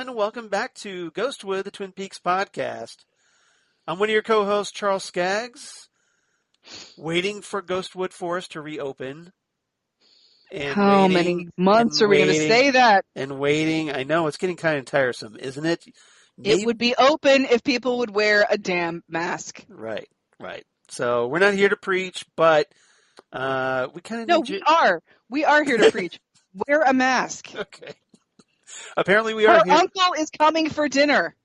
everyone. Welcome back to Ghostwood, the Twin Peaks podcast. I'm one of your co-hosts, Charles Skaggs, waiting for Ghostwood Forest to reopen. And How many months are we going to say that? And waiting. I know, it's getting kind of tiresome, isn't it? Maybe... It would be open if people would wear a damn mask. Right. So we're not here to preach, but we kind of need you. We are here to preach. Wear a mask. Okay. Apparently we are Her here. uncle is coming for dinner.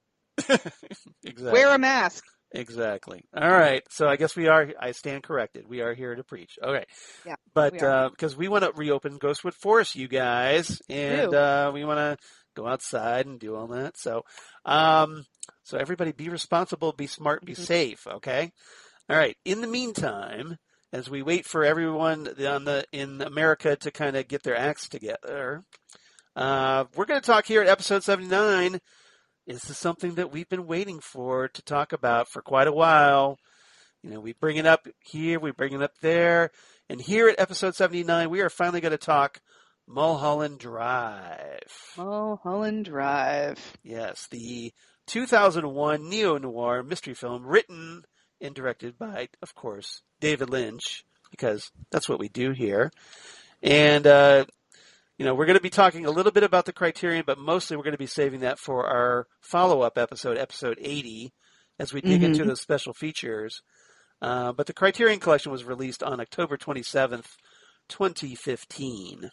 Exactly. Wear a mask. Exactly. All right. So I guess I stand corrected. We are here to preach. Okay. Yeah. But because we want to reopen Ghostwood Forest, you guys, and we want to go outside and do all that. So, so everybody be responsible, be smart, be safe. Okay. All right. In the meantime, as we wait for everyone in America to kind of get their acts together, we're going to talk here at episode 79. This is something that we've been waiting to talk about for quite a while. You know, we bring it up here, we bring it up there. And here at episode 79, we are finally going to talk Mulholland Drive. Mulholland Drive. Yes, the 2001 neo-noir mystery film written and directed by, of course, David Lynch, because that's what we do here. And, you know, we're going to be talking a little bit about the Criterion, but mostly we're going to be saving that for our follow-up episode, episode 80, as we dig into those special features. But the Criterion Collection was released on October 27th, 2015.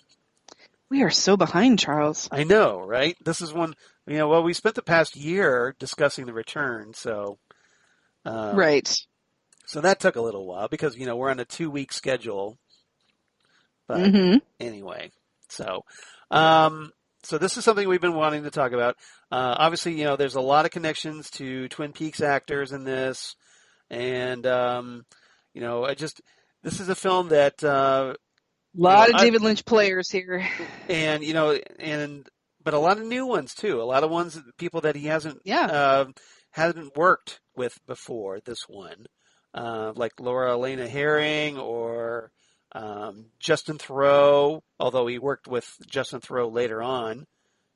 We are so behind, Charles. I know, right? This is one, you know, well, we spent the past year discussing The Return, so... right. So that took a little while because, you know, we're on a 2-week schedule. But anyway... So this is something we've been wanting to talk about. Obviously, you know, there's a lot of connections to Twin Peaks actors in this. And, you know, this is a film that... a lot of David Lynch players here. And, you know, but a lot of new ones, too. A lot of people that he hasn't worked with before this one. Like Laura Elena Harring or... Justin Theroux, although he worked with Justin Theroux later on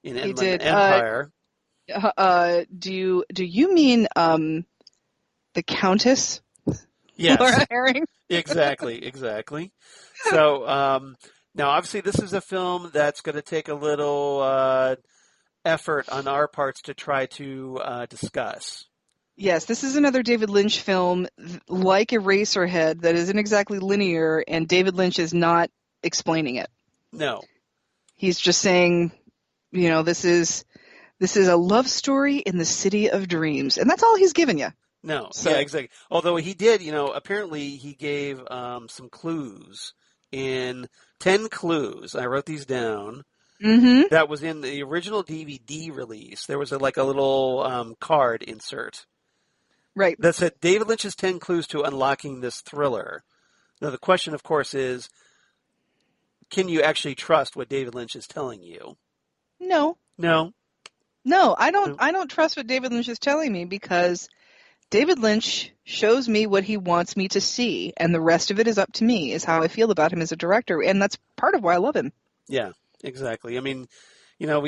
in Inland Empire. Do you mean the Countess? Yes. Laura Harring? Exactly. So now, obviously, this is a film that's going to take a little effort on our parts to try to discuss. Yes, this is another David Lynch film, like Eraserhead, that isn't exactly linear, and David Lynch is not explaining it. No. He's just saying, you know, this is a love story in the city of dreams, and that's all he's given you. No, so. Yeah, exactly. Although he did, you know, apparently he gave some clues, 10 clues. I wrote these down. That was in the original DVD release. There was a little card insert. Right. That said, David Lynch's 10 clues to unlocking this thriller. Now, the question, of course, is, can you actually trust what David Lynch is telling you? No, I don't trust what David Lynch is telling me because David Lynch shows me what he wants me to see, and the rest of it is up to me, is how I feel about him as a director, and that's part of why I love him. Yeah, exactly. I mean, you know,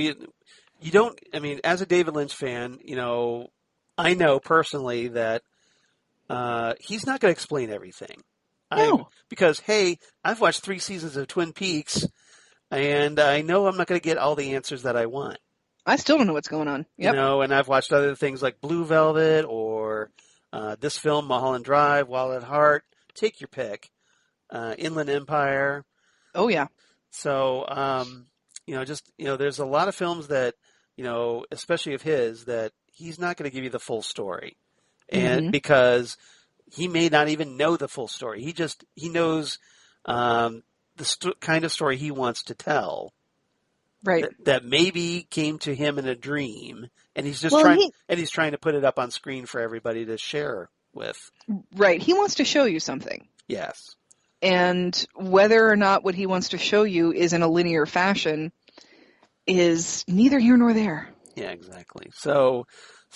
as a David Lynch fan, you know, I know personally that he's not going to explain everything. No. Because, hey, I've watched 3 seasons of Twin Peaks, and I know I'm not going to get all the answers that I want. I still don't know what's going on. Yep. You know, and I've watched other things like Blue Velvet or this film, Mulholland Drive, Wild at Heart. Take your pick. Inland Empire. Oh, yeah. So, you know, there's a lot of films that, you know, especially of his, that he's not going to give you the full story. And because he may not even know the full story. He knows the kind of story he wants to tell. Right. That maybe came to him in a dream, and he's just trying to put it up on screen for everybody to share with. Right. He wants to show you something. Yes. And whether or not what he wants to show you is in a linear fashion is neither here nor there. Yeah, exactly. So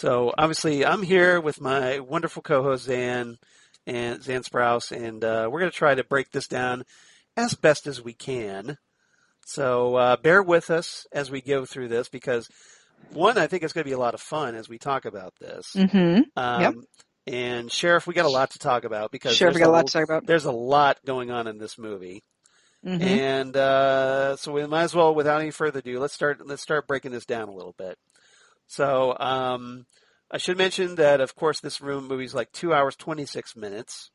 obviously I'm here with my wonderful co-host Xan Sprouse, and we're going to try to break this down as best as we can. So bear with us as we go through this because One, I think it's going to be a lot of fun as we talk about this. Mm-hmm. Yep. And Sheriff, we got a lot to talk about because Sheriff, we got a lot to talk about. There's a lot going on in this movie. Mm-hmm. And so we might as well, without any further ado, let's start breaking this down a little bit. So I should mention that, of course, this movie is like 2 hours, 26 minutes.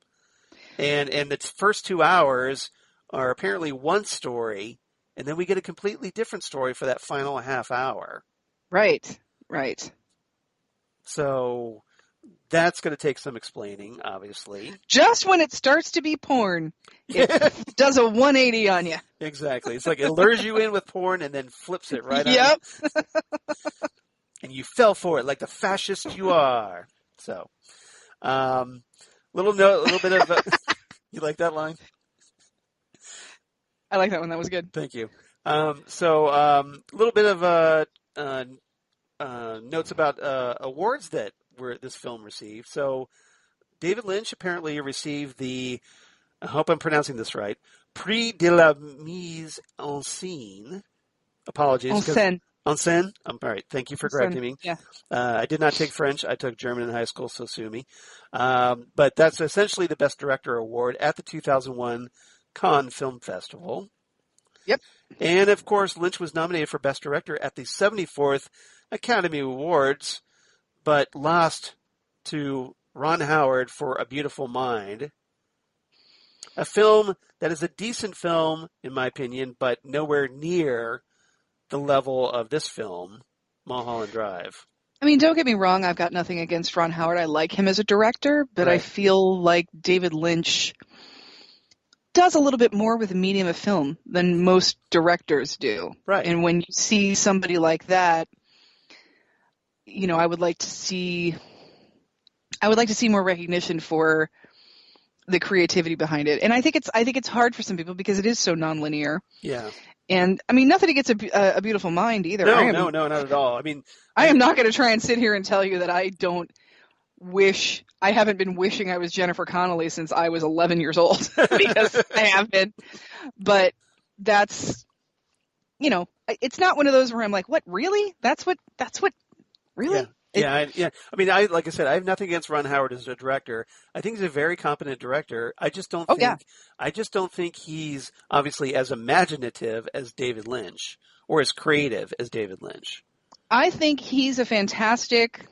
And the first 2 hours are apparently one story, and then we get a completely different story for that final half hour. Right. So that's going to take some explaining, obviously. Just when it starts to be porn, it does a 180 on you. Exactly. It's like it lures you in with porn and then flips it right on. Yep. And you fell for it like the fascist you are. So, little bit of you like that line? I like that one. That was good. Thank you. So, a little bit of notes about awards that this film received. So, David Lynch apparently received the, I hope I'm pronouncing this right, Prix de la mise en scène. Apologies. En scène? All right. Thank you for correcting me. Yeah. I did not take French. I took German in high school, so sue me. But that's essentially the Best Director award at the 2001 Cannes Film Festival. Yep. And, of course, Lynch was nominated for Best Director at the 74th Academy Awards, but lost to Ron Howard for A Beautiful Mind. A film that is a decent film, in my opinion, but nowhere near the level of this film, Mulholland Drive. I mean, don't get me wrong. I've got nothing against Ron Howard. I like him as a director, but right. I feel like David Lynch does a little bit more with the medium of film than most directors do. Right. And when you see somebody like that, you know, I would like to see more recognition for the creativity behind it. And I think it's hard for some people because it is so nonlinear. Yeah. And I mean, nothing against a Beautiful Mind either. No, not at all. I mean, I am not going to try and sit here and tell you that I haven't been wishing I was Jennifer Connelly since I was 11 years old, because I have been. But that's, you know, it's not one of those where I'm like, what, really? That's what, really? Yeah. I mean, like I said, I have nothing against Ron Howard as a director. I think he's a very competent director. I just don't think he's obviously as imaginative as David Lynch or as creative as David Lynch. I think he's a fantastic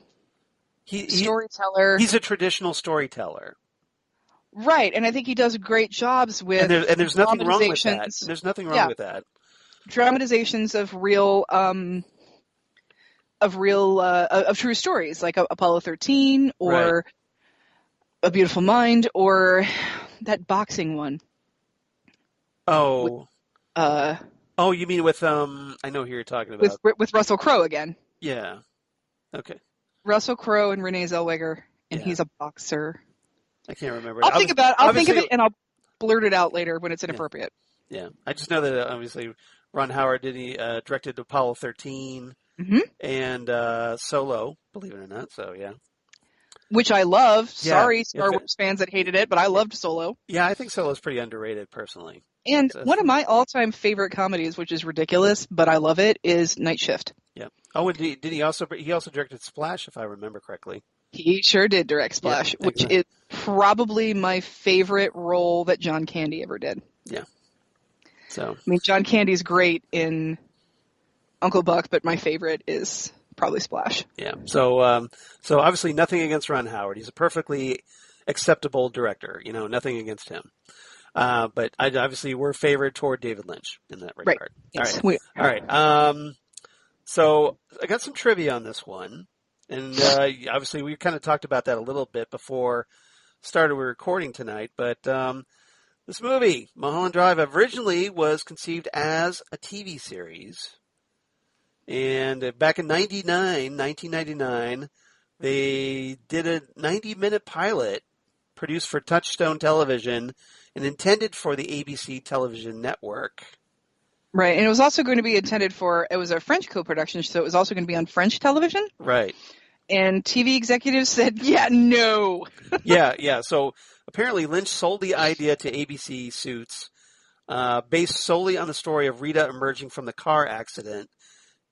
storyteller. He's a traditional storyteller. Right, and I think he does great jobs with and there's nothing wrong with that. There's nothing wrong with that. Dramatizations of true stories, like Apollo 13 or A Beautiful Mind or that boxing one. Oh. You mean with I know who you're talking about. With Russell Crowe again. Yeah. Okay. Russell Crowe and Renee Zellweger, and he's a boxer. I can't remember. I'll think of it, and I'll blurt it out later when it's inappropriate. Yeah. I just know that obviously Ron Howard directed Apollo 13 and Solo, believe it or not. So yeah. Which I love. Sorry, Star Wars fans that hated it, but I loved Solo. Yeah, I think Solo's pretty underrated personally. And one of my all-time favorite comedies, which is ridiculous, but I love it, is Night Shift. Yeah. Oh, and did he also directed Splash, if I remember correctly? He sure did direct Splash, which is probably my favorite role that John Candy ever did. Yeah. So. I mean, John Candy's great in Uncle Buck, but my favorite is probably Splash. Yeah. So obviously nothing against Ron Howard. He's a perfectly acceptable director. You know, nothing against him. But obviously we're favored toward David Lynch in that regard. Right. Yes, All right. So I got some trivia on this one. And obviously we kind of talked about that a little bit before started recording tonight. But this movie, Mulholland Drive, originally was conceived as a TV series. And back in 1999, they did a 90-minute pilot produced for Touchstone Television and intended for the ABC television network. Right, and it was also going to be intended for, it was a French co-production, so it was also going to be on French television. Right. And TV executives said, no. Yeah. So apparently Lynch sold the idea to ABC Suits based solely on the story of Rita emerging from the car accident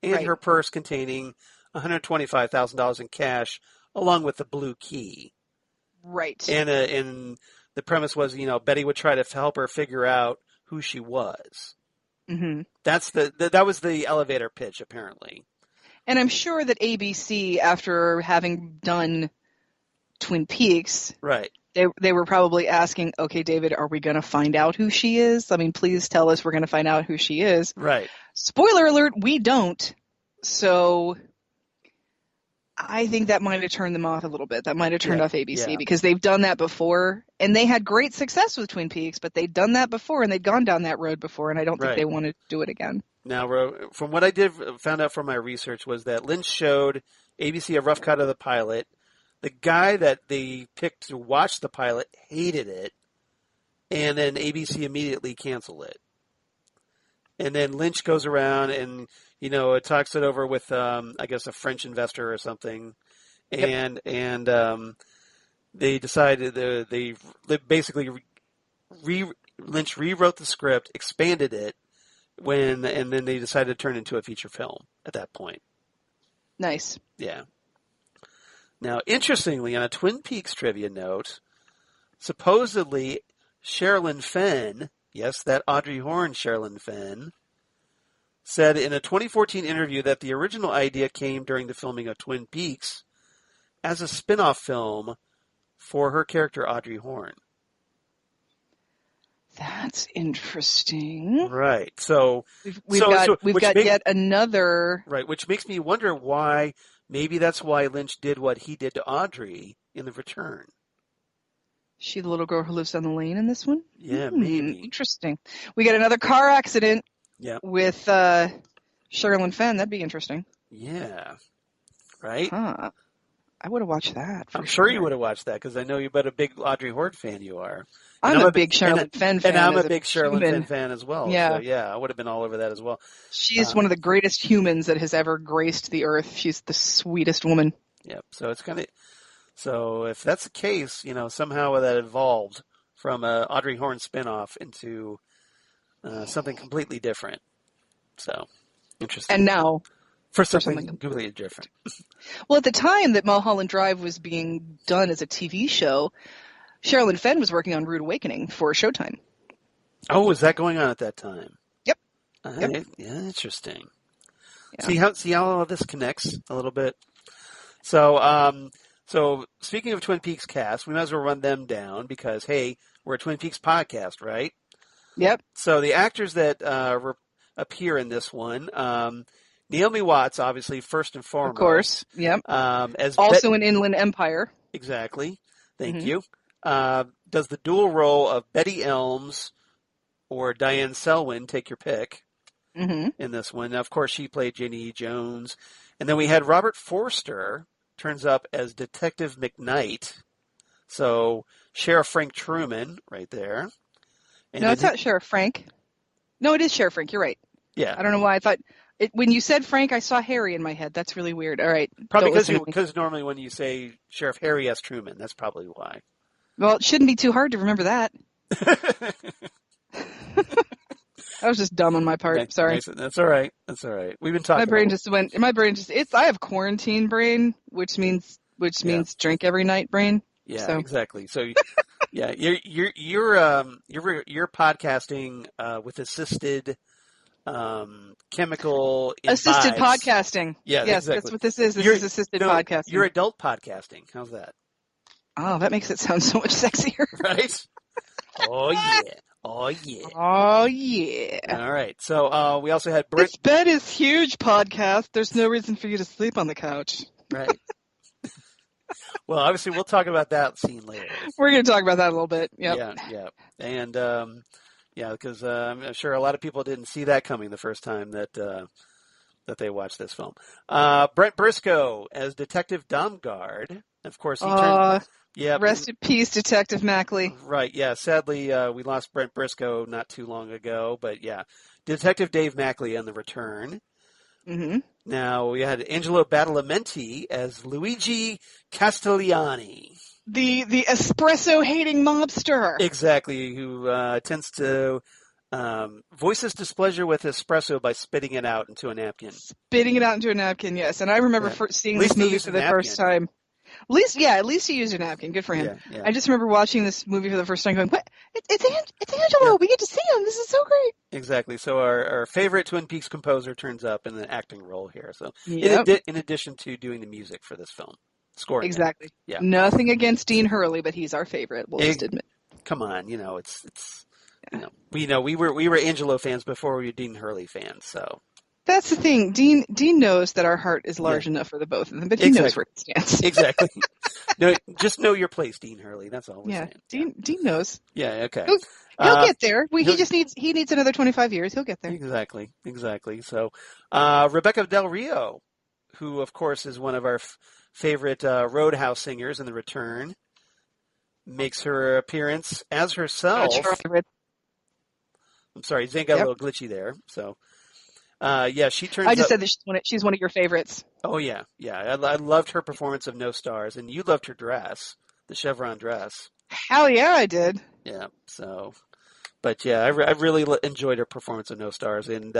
and her purse containing $125,000 in cash, along with the blue key. Right. And the premise was, Betty would try to help her figure out who she was. Mm-hmm. That was the elevator pitch, apparently. And I'm sure that ABC, after having done Twin Peaks, right, they were probably asking, okay, David, are we going to find out who she is? I mean, please tell us we're going to find out who she is. Right. Spoiler alert, we don't. So I think that might have turned them off a little bit. That might have turned off ABC because they've done that before, and they had great success with Twin Peaks, but they'd done that before, and they'd gone down that road before, and I don't think they want to do it again. Now, from what I found out from my research was that Lynch showed ABC a rough cut of the pilot. The guy that they picked to watch the pilot hated it, and then ABC immediately canceled it. And then Lynch goes around and, it talks it over with, I guess, a French investor or something. And they decided they basically Lynch rewrote the script, expanded it, and then they decided to turn it into a feature film at that point. Nice. Yeah. Now, interestingly, on a Twin Peaks trivia note, supposedly Sherilyn Fenn, yes, that Audrey Horne Sherilyn Fenn, said in a 2014 interview that the original idea came during the filming of Twin Peaks as a spin-off film for her character Audrey Horne. That's interesting. Right. So we've got yet another. Right, which makes me wonder why. Maybe that's why Lynch did what he did to Audrey in The Return. She the little girl who lives down the lane in this one? Yeah, maybe. Interesting. We got another car accident with Sherilyn Fenn. That'd be interesting. Yeah. Right? Huh. I would have watched that. I'm sure you would have watched that because I know you're a big Audrey Horne fan you are. I'm a big Sherilyn Fenn fan. And I'm a big Sherilyn Fenn fan as well. Yeah. So, I would have been all over that as well. She's one of the greatest humans that has ever graced the earth. She's the sweetest woman. Yep. So it's so if that's the case, somehow that evolved from a Audrey Horne spinoff into something completely different. So interesting. And now for something completely different. Well, at the time that Mulholland Drive was being done as a TV show, Sherilyn Fenn was working on Rude Awakening for Showtime. Oh, was that going on at that time? Yep. Yeah, interesting. Yeah. See how all of this connects a little bit. So, so speaking of Twin Peaks cast, we might as well run them down because hey, we're a Twin Peaks podcast, right? Yep. So the actors that appear in this one, Naomi Watts, obviously first and foremost, of course. Yep. As also in Inland Empire. Exactly. Thank you. Does the dual role of Betty Elms or Diane Selwyn, take your pick, in this one. Now, of course, she played Janie E. Jones. And then we had Robert Forster turns up as Detective McKnight. So Sheriff Frank Truman right there. And no, it's not Sheriff Frank. No, it is Sheriff Frank. You're right. Yeah. I don't know why I thought... when you said Frank, I saw Harry in my head. That's really weird. All right. Probably because normally when you say Sheriff Harry S. Truman, that's probably why. Well, it shouldn't be too hard to remember that. I was just dumb on my part. Okay, sorry. Nice. That's all right. That's all right. We've been talking. My brain just I have quarantine brain, which means drink every night brain. Yeah, so. Exactly. So, yeah, you're podcasting with assisted chemical assisted imbibes. podcasting. Yeah, yes, exactly. That's what this is. This is assisted podcasting. You're adult podcasting. How's that? Oh, that makes it sound so much sexier. Right? Oh yeah. Oh yeah. Oh yeah. All right. So we also had This bed is huge. Podcast. There's no reason for you to sleep on the couch. Right. Well, obviously, we'll talk about that scene later. We're going to talk about that a little bit. Yep. Yeah. And because I'm sure a lot of people didn't see that coming the first time that they watched this film. Brent Briscoe as Detective Domgard. Of course, he turned. Yeah. Rest in peace, Detective Mackley. Right. Yeah. Sadly, we lost Brent Briscoe not too long ago, but yeah, Detective Dave Mackley on the return. Mm-hmm. Now we had Angelo Badalamenti as Luigi Castellani. The espresso hating mobster. Exactly, who tends to Voices displeasure with espresso by spitting it out into a napkin. Spitting it out into a napkin, yes. And I remember seeing this movie for the first time. At least he used a napkin. Good for him. Yeah. I just remember watching this movie for the first time going, what? It's Angelo. Yeah. We get to see him. This is so great. Exactly. So our favorite Twin Peaks composer turns up in an acting role here. So in addition to doing the music for this film. Scoring. Exactly. It. Yeah. Nothing against Dean Hurley, but he's our favorite. We'll just admit. Come on, it's we were Angelo fans before we were Dean Hurley fans, so that's the thing. Dean knows that our heart is large enough for the both of them, but he knows where he stands. Exactly. No, just know your place, Dean Hurley. That's all we're saying. Dean knows. Yeah. Okay. He'll get there. He needs another 25 years. He'll get there. Exactly. So, Rebecca Del Rio, who of course is one of our favorite Roadhouse singers in The Return, makes her appearance as herself. I'm sorry, Zane got a little glitchy there. So, she turns up. I just said that she's one of your favorites. Oh, yeah. I loved her performance of No Stars, and you loved her dress, the chevron dress. Hell yeah, I did. Yeah, so. But, yeah, I really enjoyed her performance of No Stars, and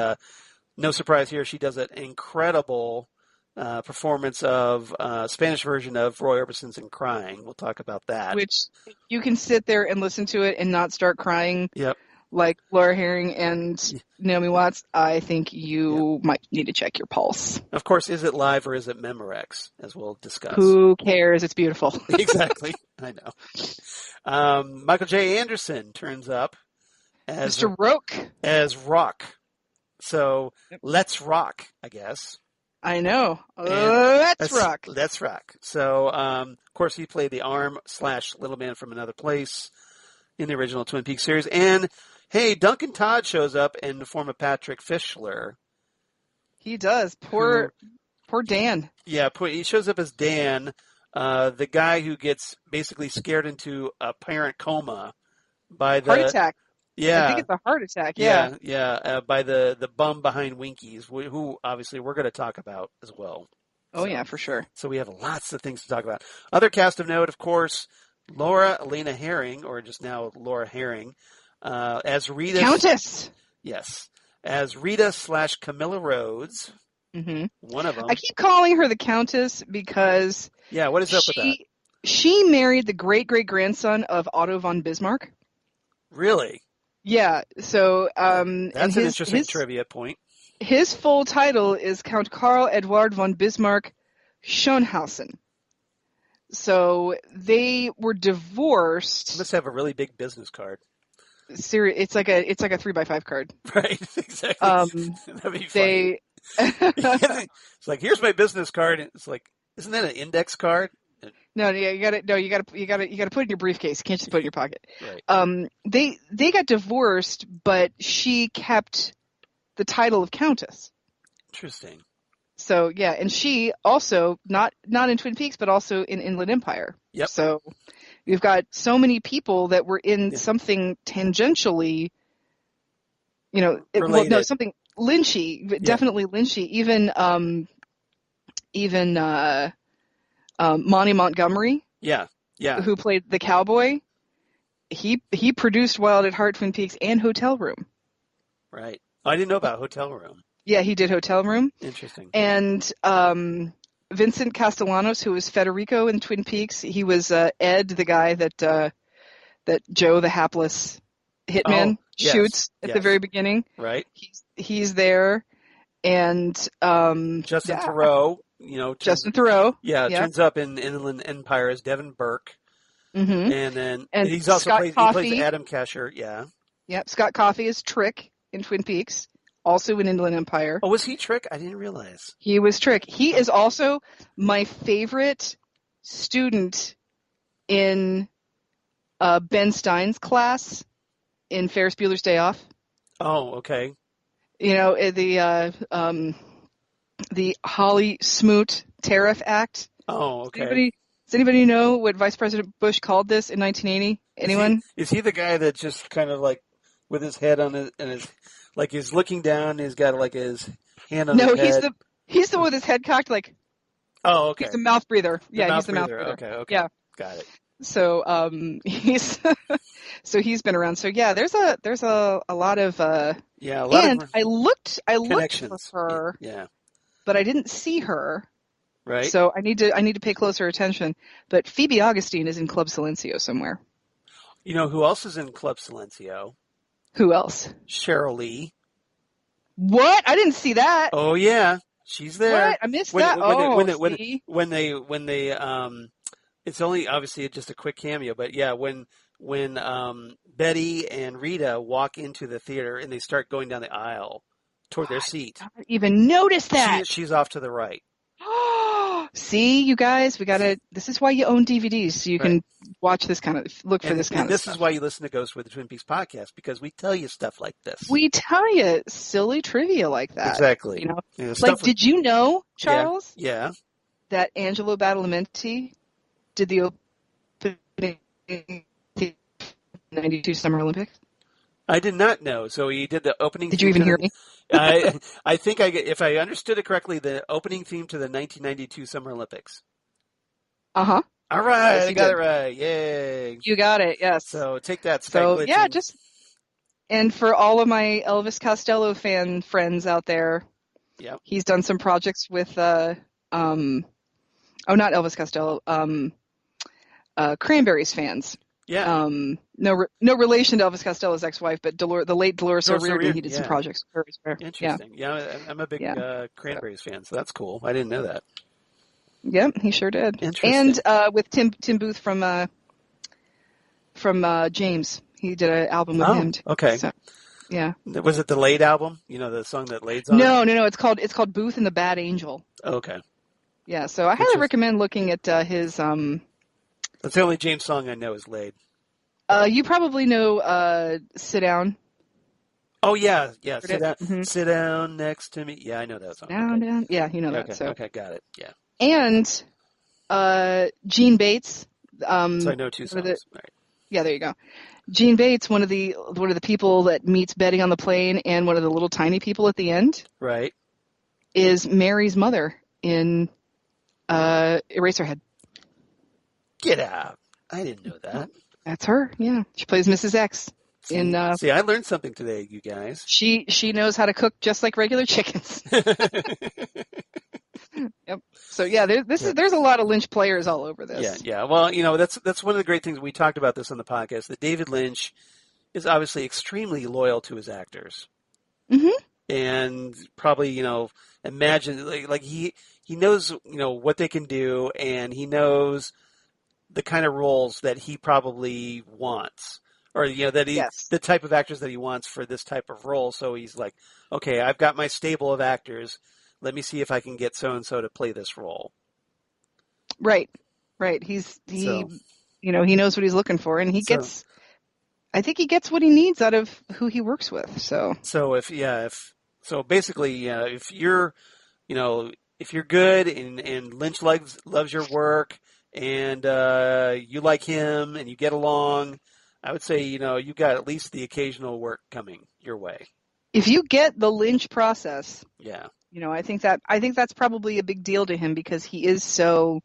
no surprise here, she does an incredible performance of Spanish version of Roy Orbison's In Crying. We'll talk about that. Which you can sit there and listen to it and not start crying. Yep. Like Laura Harring and Naomi Watts. I think you might need to check your pulse. Of course, is it live or is it Memorex, as we'll discuss? Who cares? It's beautiful. Exactly. I know. Michael J. Anderson turns up as Mr. Roke. As Rock. So let's rock, I guess. I know. Let's rock. Let's rock. So, of course, he played the Arm/Little Man from Another Place in the original Twin Peaks series. And, hey, Duncan Todd shows up in the form of Patrick Fischler. He does. Poor Dan. Yeah, he shows up as Dan, the guy who gets basically scared into a apparent coma by the... Heart attack. Yeah. I think it's a heart attack, yeah. By the bum behind Winkies, who obviously we're going to talk about as well. Oh, yeah, for sure. So we have lots of things to talk about. Other cast of note, of course, Laura Elena Harring, or just now Laura Harring, as Rita. Countess! Yes. As Rita/Camilla Rhodes. Mm-hmm. One of them. I keep calling her the Countess because... Yeah, what is up with that? She married the great-great-grandson of Otto von Bismarck. Really? Yeah, so... that's an interesting trivia point. His full title is Count Karl Eduard von Bismarck Schönhausen. So they were divorced. You must have a really big business card. It's like a 3x5 card. Right, exactly. That'd be funny. It's like, here's my business card. It's like, isn't that an index card? No, you got to put it in your briefcase. You can't just put it in your pocket. Right. They got divorced, but she kept the title of Countess. Interesting. So yeah, and she also not in Twin Peaks, but also in Inland Empire. Yep. So you've got so many people that were in something tangentially, something Lynchy, definitely Lynchy. Even Monty Montgomery. Yeah. Who played the cowboy? He produced Wild at Heart, Twin Peaks, and Hotel Room. Right. I didn't know about Hotel Room. Yeah, he did Hotel Room. Interesting. And Vincent Castellanos, who was Federico in Twin Peaks, he was Ed, the guy that Joe, the hapless hitman, shoots at the very beginning. Right. He's there, and Justin Theroux. Justin Theroux. Yeah, turns up in Inland Empire as Devin Burke. Mm-hmm. And then he's also he plays Adam Kesher. Yeah. Yep. Scott Coffey is Trick in Twin Peaks. Also in Inland Empire. Oh, was he Trick? I didn't realize. He was Trick. He is also my favorite student in Ben Stein's class in Ferris Bueller's Day Off. Oh, okay. The Holly Smoot Tariff Act. Oh, okay. Does anybody know what Vice President Bush called this in 1980? Anyone? Is he the guy that just kind of like with his head on his like he's looking down, he's got like his hand on his head? No, he's the one with his head cocked like. Oh, okay. He's the mouth breather. He's the mouth breather. Okay. Yeah. Got it. he's he's been around. So yeah, there's a lot of a lot and of I looked for her, yeah, but I didn't see her. Right. So I need to pay closer attention. But Phoebe Augustine is in Club Silencio somewhere. You know who else is in Club Silencio? Who else? Sheryl Lee. What? I didn't see that. Oh yeah, she's there. What? I missed that. When they it's only obviously just a quick cameo, but yeah, when Betty and Rita walk into the theater and they start going down the aisle toward their seat. I didn't even notice that. She's off to the right. See, you guys, this is why you own DVDs, so you can watch this kind of, look for this kind of stuff. And this is why you listen to Ghost with the Twin Peaks podcast, because we tell you stuff like this. We tell you silly trivia like that. Exactly. You know, did you know, Charles? Yeah. That Angelo Badalamenti did the opening 92 Summer Olympics? I did not know. So he did the opening. Did you even hear me? I think if I understood it correctly, the opening theme to the 1992 Summer Olympics. Uh-huh. All right, yes, I got it right. Yay! You got it. Yes. So take that. So yeah, and for all of my Elvis Costello fan friends out there, he's done some projects with not Elvis Costello, Cranberries fans. Yeah. No relation to Elvis Costello's ex-wife, but the late Dolores O'Riordan. He did some projects. Interesting. Yeah, I'm a big Cranberries fan, so that's cool. I didn't know that. Yep, he sure did. Interesting. And with Tim Booth from James, he did an album with him too. Okay. So, yeah. Was it the Laid album? You know, the song that Laid's on? No. It's called Booth and the Bad Angel. Okay. Yeah. So I highly recommend looking at his. That's the only James song I know is Laid. You probably know Sit Down. Oh, yeah. Sit down. Mm-hmm. Sit down next to me. Yeah, I know that song. Down. Yeah, you know that. Okay. So. Okay, got it. Yeah. And Gene Bates. So I know two songs. Right. Yeah, there you go. Gene Bates, one of the people that meets Betty on the plane, and one of the little tiny people at the end. Right. Is Mary's mother in Eraserhead. Get out. I didn't know that. That's her, yeah. She plays Mrs. X. See, I learned something today, you guys. She knows how to cook just like regular chickens. Yep. So yeah, there's a lot of Lynch players all over this. Yeah. Well, you know, that's one of the great things. We talked about this on the podcast, that David Lynch is obviously extremely loyal to his actors. Mm-hmm. And probably, you know, imagine like he knows, you know, what they can do, and he knows the kind of roles that he probably wants, or, you know, that the type of actors that he wants for this type of role. So he's like, okay, I've got my stable of actors. Let me see if I can get so-and-so to play this role. Right. He knows what he's looking for, and I think he gets what he needs out of who he works with. So basically, if you're good and Lynch loves your work, and you like him and you get along, I would say, you know, you got at least the occasional work coming your way. If you get the Lynch process, yeah, you know, I think that's probably a big deal to him, because he is so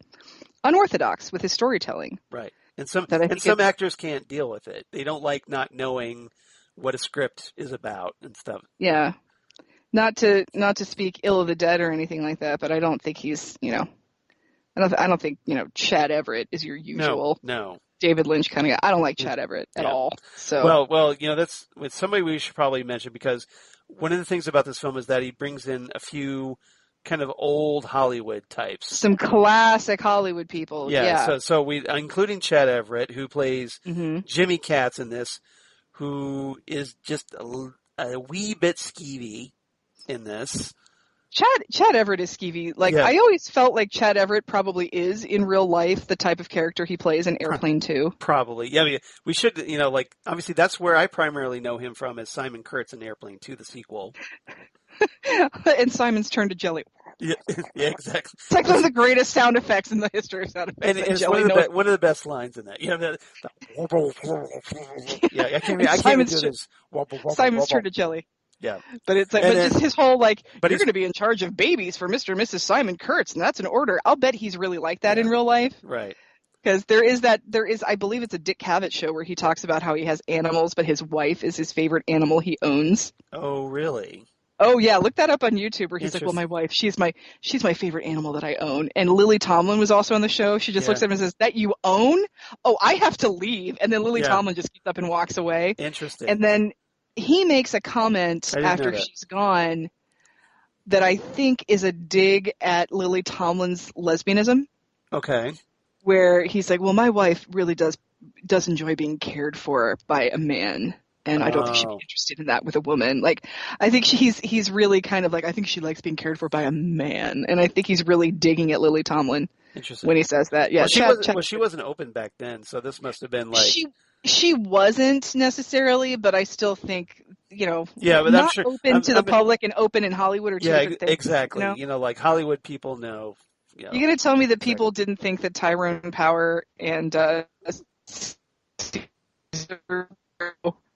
unorthodox with his storytelling. Right. And some actors can't deal with it. They don't like not knowing what a script is about and stuff. Yeah. Not to speak ill of the dead or anything like that, but I don't think he's, you know, I don't think, you know, Chad Everett is your usual David Lynch kind of guy. I don't like Chad Everett at all. So well, you know, that's with somebody we should probably mention, because one of the things about this film is that he brings in a few kind of old Hollywood types, some classic Hollywood people. Yeah. So we, including Chad Everett, who plays mm-hmm. Jimmy Katz in this, who is just a wee bit skeevy in this. Chad Everett is skeevy. I always felt like Chad Everett probably is in real life the type of character he plays in Airplane 2. Probably. Yeah, I mean, we should, you know, like, obviously that's where I primarily know him from, as Simon Kurtz in Airplane 2, the sequel. And Simon's Turn to Jelly. Yeah, exactly. It's like one of the greatest sound effects in the history of sound effects. And it's one of the best lines in that. You know, I can't even do this. Simon's Turn to Jelly. Yeah. But it's like, just his whole, like, you're going to be in charge of babies for Mr. and Mrs. Simon Kurtz, and that's an order. I'll bet he's really like that in real life. Right. Because I believe it's a Dick Cavett show where he talks about how he has animals, but his wife is his favorite animal he owns. Oh, really? Oh yeah, look that up on YouTube where he's like, well, my wife, she's my favorite animal that I own. And Lily Tomlin was also on the show. She just looks at him and says, that you own? Oh, I have to leave. And then Lily Tomlin just gets up and walks away. Interesting. And then he makes a comment after she's gone that I think is a dig at Lily Tomlin's lesbianism. Okay. Where he's like, well, my wife really does enjoy being cared for by a man. And I don't think she'd be interested in that with a woman. Like, I think he's really kind of like, I think she likes being cared for by a man. And I think he's really digging at Lily Tomlin when he says that. Yeah, she wasn't open back then, so this must have been like... She wasn't necessarily, but I still think, but not I'm sure, open to the public and open in Hollywood are two different things. Exactly. Like Hollywood people know. You're going to tell me that people didn't think that Tyrone Power and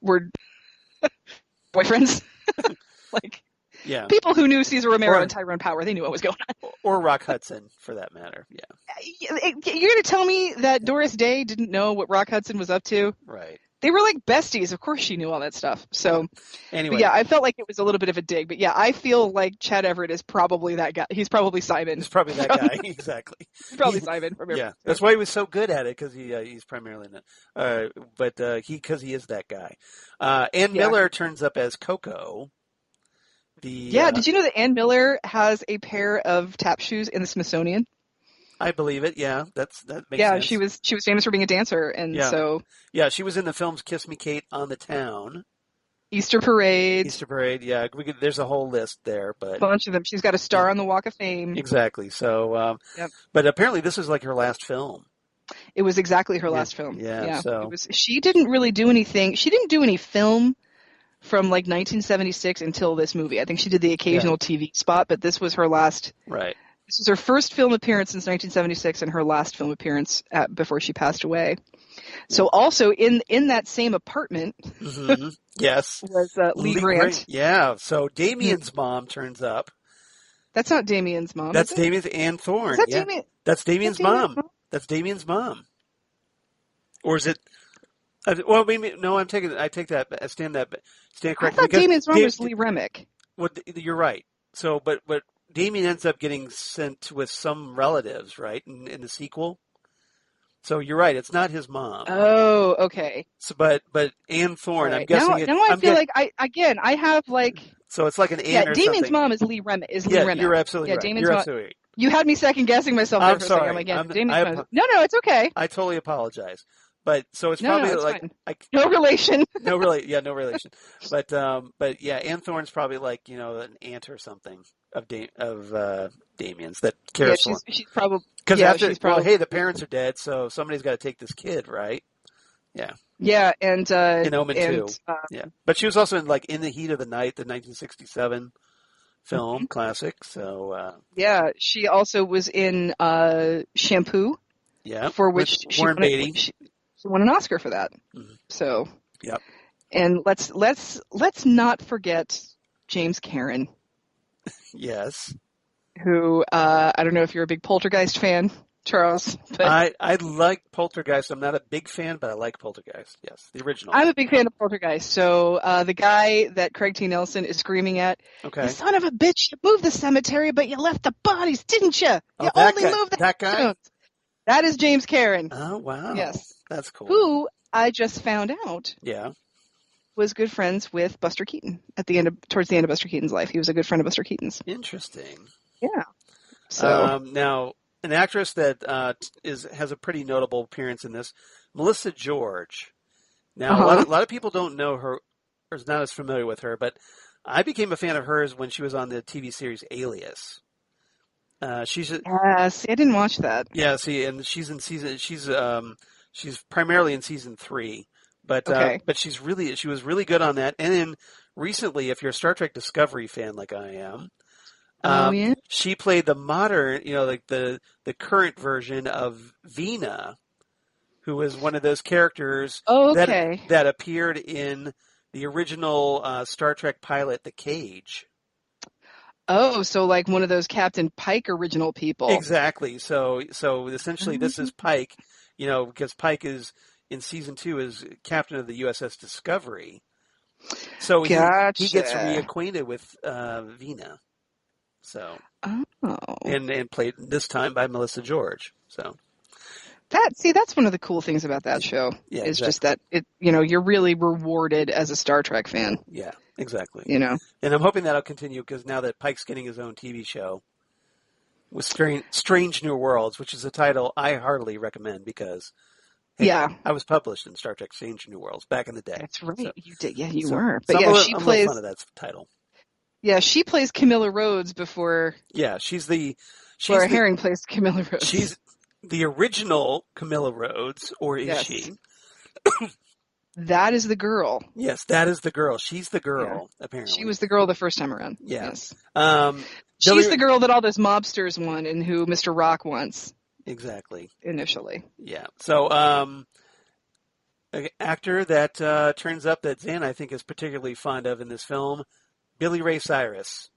were boyfriends? People who knew Cesar Romero and Tyrone Power, they knew what was going on. Or Rock Hudson, for that matter. Yeah. You're going to tell me that Doris Day didn't know what Rock Hudson was up to? Right. They were like besties. Of course she knew all that stuff. So, anyway. I felt like it was a little bit of a dig. But I feel like Chad Everett is probably that guy. He's probably Simon. He's probably that guy. Exactly. He's probably Simon. From that's why he was so good at it, because he's primarily not. Because he is that guy. Ann Miller turns up as Coco. Did you know that Ann Miller has a pair of tap shoes in the Smithsonian? I believe it. Yeah, that makes sense. She was famous for being a dancer, and so she was in the films "Kiss Me, Kate," "On the Town," Easter Parade. Yeah, there's a whole list there, but a bunch of them. She's got a star on the Walk of Fame. Exactly. So, but apparently this was like her last film. It was exactly her last film. Yeah. So she didn't really do anything. She didn't do any film from like 1976 until this movie. I think she did the occasional TV spot, but this was her last. Right. This was her first film appearance since 1976 and her last film appearance before she passed away. So also in that same apartment yes, was Lee Grant. Yeah, so Damien's mom turns up. That's not Damien's mom. That's Damien's Ann Thorne. Is that Damien? That's Damien's mom. That's Damien's mom. Or is it... Well, maybe, no, I take that, stand correct. I thought Damien's mom was Lee Remick. Well, you're right. So, but Damien ends up getting sent with some relatives, right, in the sequel? So you're right, it's not his mom. Oh, okay. So, but Ann Thorne, right. I'm guessing... Now I feel like, I have like... So it's like an Ann or Damien's something. Mom is Lee Remick. You're absolutely right. Damien's mom. Absolutely right. You had me second guessing myself there for a second. I'm like, Damien's mom. No, it's okay. I totally apologize. But so it's probably no relation. No relation. But Ann Thorne's probably like an aunt or something of Damien's that cares for him. She's probably hey, the parents are dead, so somebody's got to take this kid, right? Yeah. Yeah, and in Omen 2. But she was also in the Heat of the Night, the 1967 film classic. So she also was in Shampoo. Yeah, for which she won an Oscar for that. Mm-hmm. So, and let's not forget James Karen. Yes. Who I don't know if you're a big Poltergeist fan, Charles. But I like Poltergeist. I'm not a big fan, but I like Poltergeist. Yes, the original. I'm a big fan of Poltergeist. So the guy that Craig T. Nelson is screaming at, "You son of a bitch! You moved the cemetery, but you left the bodies, didn't you? You only moved that guy." That is James Karen. Oh, wow. Yes. That's cool. Who I just found out was good friends with Buster Keaton towards the end of Buster Keaton's life. He was a good friend of Buster Keaton's. Interesting. Yeah. So now, an actress that has a pretty notable appearance in this, Melissa George. Now, a lot of people don't know her, or is not as familiar with her, but I became a fan of hers when she was on the TV series Alias. I didn't watch that. Yeah, and she's primarily in season 3, but she was really good on that. And then recently, if you're a Star Trek Discovery fan like I am, she played the modern, like the current version of Vina, who was one of those characters that appeared in the original Star Trek pilot, The Cage. Oh, so like one of those Captain Pike original people. Exactly. So essentially this is Pike, because Pike is in season 2 is captain of the USS Discovery. So he gets reacquainted with Vina. So and played this time by Melissa George. So that's one of the cool things about that show. Yeah, is just that you're really rewarded as a Star Trek fan. Yeah, exactly. And I'm hoping that'll continue because now that Pike's getting his own TV show with Strange New Worlds, which is a title I heartily recommend because I was published in Star Trek Strange New Worlds back in the day. That's right. So, you did. Yeah, you were. But I'm she plays. fun of that title. Yeah, she plays Camilla Rhodes before. Yeah, Harring plays Camilla Rhodes. She's the original Camilla Rhodes, or is she? That is the girl. Yes, that is the girl. She's the girl, apparently. She was the girl the first time around. Yeah. Yes. She's the girl that all those mobsters want and who Mr. Rock wants. Exactly. Initially. Yeah. So, an actor that turns up that Xan, I think, is particularly fond of in this film, Billy Ray Cyrus.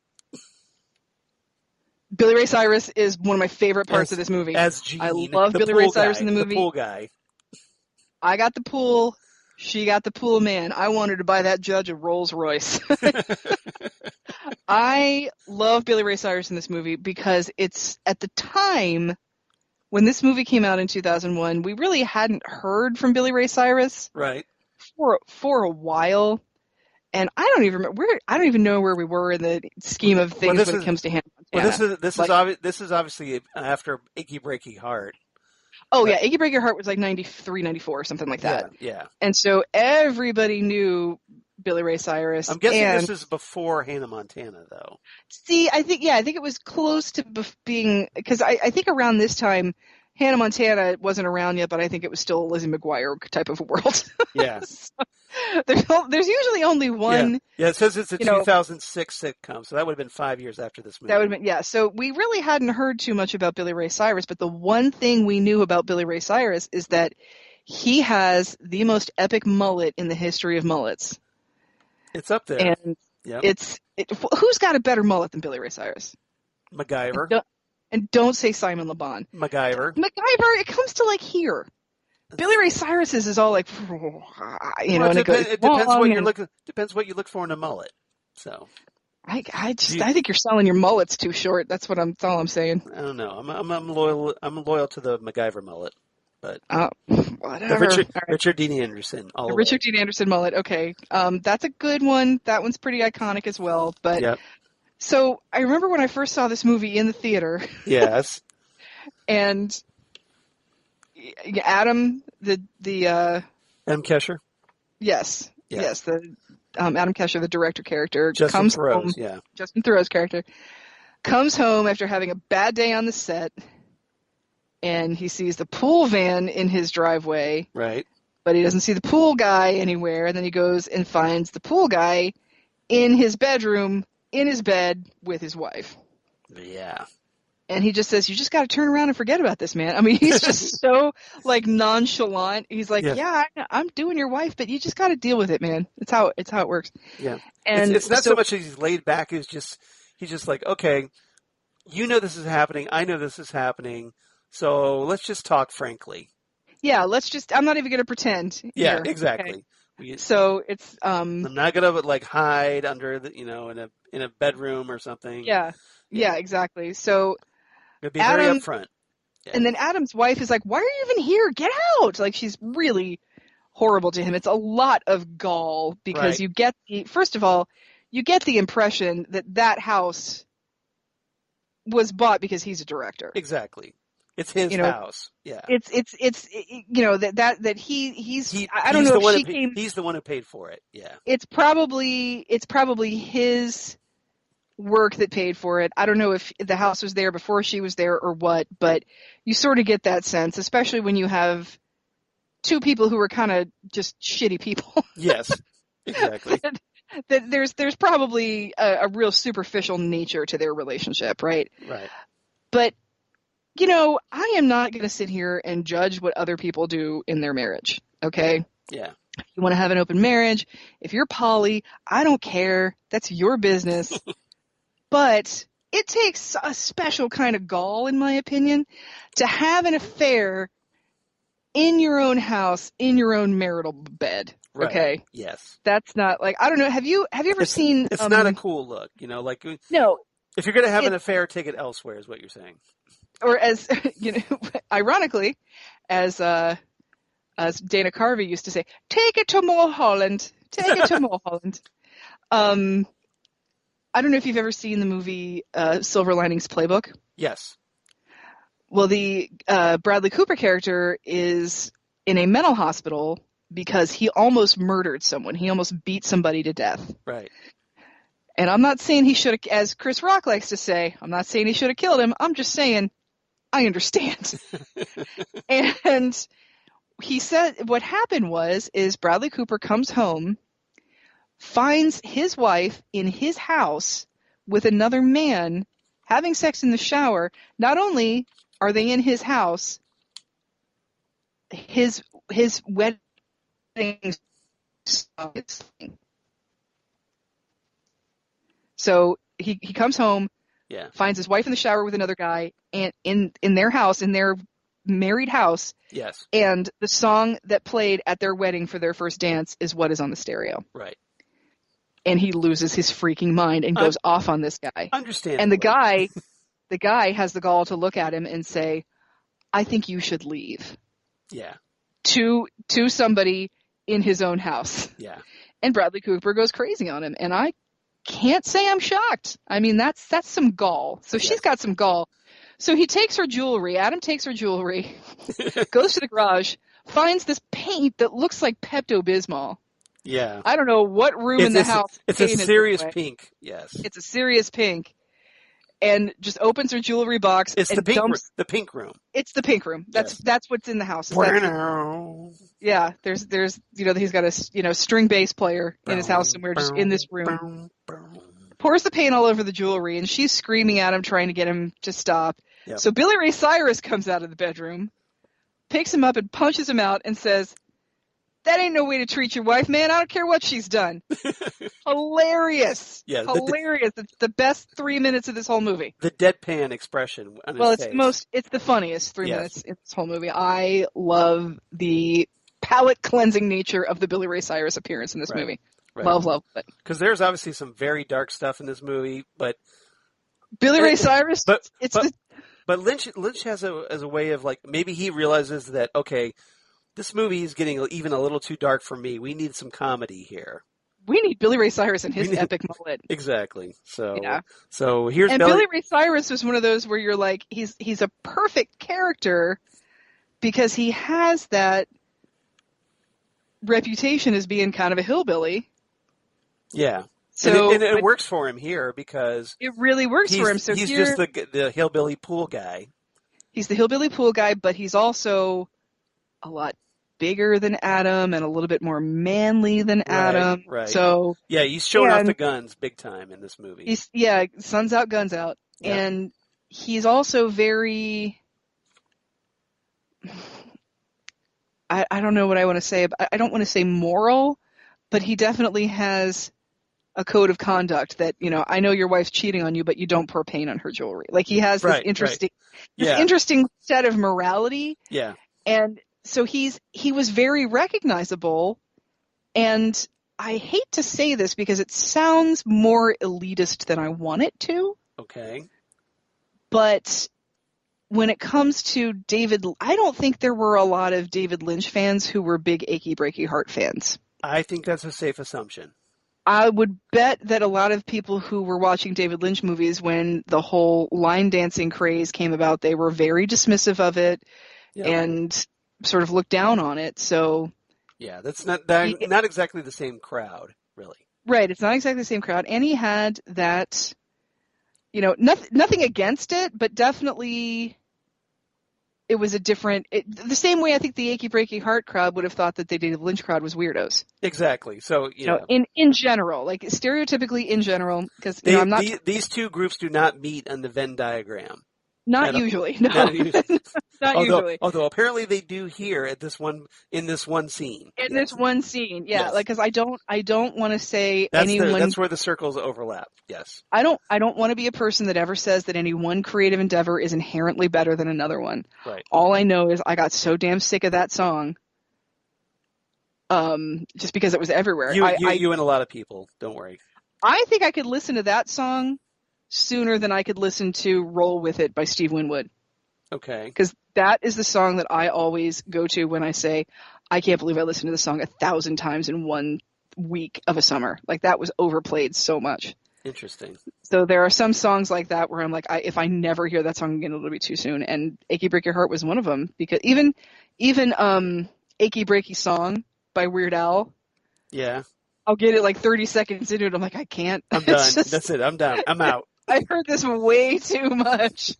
Billy Ray Cyrus is one of my favorite parts of this movie. As Gene, I love Billy Ray Cyrus in the movie. The pool guy. I got the pool. She got the pool man. I wanted to buy that judge a Rolls Royce. I love Billy Ray Cyrus in this movie because it's at the time when this movie came out in 2001, we really hadn't heard from Billy Ray Cyrus for a while. And I don't even know where we were in the scheme of things when it comes to Hannah Montana. This is obviously after Achy Breaky Heart. Oh, yeah. Achy Breaky Heart was like 93, 94, something like that. Yeah. And so everybody knew Billy Ray Cyrus. I'm guessing this is before Hannah Montana, though. See, I think it was close to being, because I think around this time, Hannah Montana wasn't around yet, but I think it was still a Lizzie McGuire type of a world. Yeah. So, there's usually only one. Yeah, it says it's a 2006 sitcom, so that would have been 5 years after this movie. That would have been, so we really hadn't heard too much about Billy Ray Cyrus, but the one thing we knew about Billy Ray Cyrus is that he has the most epic mullet in the history of mullets. It's up there. And who's got a better mullet than Billy Ray Cyrus? MacGyver. And don't say Simon Le Bon. MacGyver. It comes to like here. Billy Ray Cyrus's is all like, and it goes. It depends what you're looking. Depends what you look for in a mullet. So, I think you're selling your mullets too short. That's all I'm saying. I don't know. I'm loyal. I'm loyal to the MacGyver mullet, but whatever. Richard Dean Anderson. Richard Dean Anderson mullet. Okay, that's a good one. That one's pretty iconic as well. But yep. So I remember when I first saw this movie in the theater. Yes. And Adam, the Adam Kesher. Yes. The Adam Kesher, the director character, Justin Theroux, Justin Theroux's character comes home after having a bad day on the set, and he sees the pool van in his driveway. Right. But he doesn't see the pool guy anywhere, and then he goes and finds the pool guy in his bedroom, in his bed with his wife. Yeah. And he just says, "You just got to turn around and forget about this, man." I mean, he's just so like nonchalant. He's like, "Yeah, I'm doing your wife, but you just got to deal with it, man. It's how it works." Yeah. And it's not so much as he's laid back. He's just like, "Okay, you know this is happening. I know this is happening. So let's just talk frankly." Yeah, I'm not even going to pretend. Yeah, here, exactly. Okay? So it's I'm not going to like hide under the, in a bedroom or something. Yeah, exactly. So be very upfront. Yeah. And then Adam's wife is like, "Why are you even here? Get out!" Like, she's really horrible to him. It's a lot of gall because you get first of all, you get the impression that house was bought because he's a director. Exactly. It's his house. Yeah. It's that he's I don't know if he's the one who paid for it. Yeah. It's probably his work that paid for it. I don't know if the house was there before she was there or what, but you sort of get that sense, especially when you have two people who are kind of just shitty people. Yes. Exactly. that there's probably a real superficial nature to their relationship, right? Right. But I am not going to sit here and judge what other people do in their marriage, okay? Yeah. If you want to have an open marriage, if you're poly, I don't care. That's your business. But it takes a special kind of gall, in my opinion, to have an affair in your own house, in your own marital bed. Right. Okay. Yes. That's not like, I don't know. Have you ever seen? It's not a cool look, like no. If you're going to have an affair, take it elsewhere, is what you're saying. Or as ironically, as Dana Carvey used to say, take it to Mulholland. Take it to Mulholland. I don't know if you've ever seen the movie Silver Linings Playbook. Yes. Well, the Bradley Cooper character is in a mental hospital because he almost murdered someone. He almost beat somebody to death. Right. And I'm not saying he should have, as Chris Rock likes to say, I'm not saying he should have killed him. I'm just saying I understand. And he said what happened is Bradley Cooper comes home, finds his wife in his house with another man having sex in the shower. Not only are they in his house, his wedding so he comes home, finds his wife in the shower with another guy, and in their house, in their married house. Yes. And the song that played at their wedding for their first dance is what is on the stereo. Right. And he loses his freaking mind and goes off on this guy. Understand. And the guy has the gall to look at him and say, I think you should leave. Yeah. To somebody in his own house. Yeah. And Bradley Cooper goes crazy on him. And I can't say I'm shocked. I mean, that's some gall. So she's got some gall. So he takes her jewelry. Adam takes her jewelry, goes to the garage, finds this paint that looks like Pepto-Bismol. Yeah. I don't know what room in the house. It's a serious pink. Yes. It's a serious pink. And just opens her jewelry box. It's and the pink room. It's the pink room. That's what's in the house. Yeah. There's he's got a string bass player in his house somewhere, just in this room. Pours the paint all over the jewelry, and she's screaming at him, trying to get him to stop. Yep. So Billy Ray Cyrus comes out of the bedroom, picks him up and punches him out and says, that ain't no way to treat your wife, man. I don't care what she's done. Hilarious. Yeah, hilarious. It's the best 3 minutes of this whole movie. The deadpan expression on his face. It's the funniest 3 minutes in this whole movie. I love the palate cleansing nature of the Billy Ray Cyrus appearance in this movie. Right. Love it. Because there's obviously some very dark stuff in this movie, but Billy Ray Cyrus. But Lynch has a way of, like, maybe he realizes that, okay, this movie is getting even a little too dark for me. We need some comedy here. We need Billy Ray Cyrus and his epic mullet. Exactly. So here's Billy Ray Cyrus was one of those where you're like, he's a perfect character because he has that reputation as being kind of a hillbilly. Yeah. So it works for him here because it really works for him. So he's just the hillbilly pool guy. He's the hillbilly pool guy, but he's also a lot bigger than Adam and a little bit more manly than Adam. Right. So he's showing off the guns big time in this movie. Sun's out, guns out, and he's also very. I don't know what I want to say. I don't want to say moral, but he definitely has a code of conduct that, I know your wife's cheating on you, but you don't pour paint on her jewelry. Like he has this interesting set of morality. Yeah. And so he was very recognizable, and I hate to say this because it sounds more elitist than I want it to. Okay. But when it comes to David, I don't think there were a lot of David Lynch fans who were big Achy Breaky Heart fans. I think that's a safe assumption. I would bet that a lot of people who were watching David Lynch movies when the whole line dancing craze came about, they were very dismissive of it and sort of looked down on it. So that's not exactly the same crowd, really. Right, it's not exactly the same crowd. And he had that, nothing against it, but definitely it was the same way I think the Achy Breaky Heart crowd would have thought that the David Lynch crowd was weirdos. Exactly. So, in general, like stereotypically in general, because I'm not. These two groups do not meet on the Venn diagram. Not usually. No, not usually. not usually. Although apparently they do here in this one scene. In this one scene, yeah. Yes. Like, because I don't want to say anyone. That's where the circles overlap. Yes. I don't want to be a person that ever says that any one creative endeavor is inherently better than another one. Right. All I know is I got so damn sick of that song. Just because it was everywhere. You and a lot of people. Don't worry. I think I could listen to that song sooner than I could listen to Roll With It by Steve Winwood. Okay. Because that is the song that I always go to when I say, I can't believe I listened to this song 1,000 times in 1 week of a summer. Like, that was overplayed so much. Interesting. So there are some songs like that where I'm like, if I never hear that song again, it'll be too soon. And Achy Breaky Heart was one of them. Because even Achy Breaky Song by Weird Al. Yeah. I'll get it like 30 seconds into it. I'm like, I can't. I'm done. That's it. I'm done. I'm out. I heard this way too much.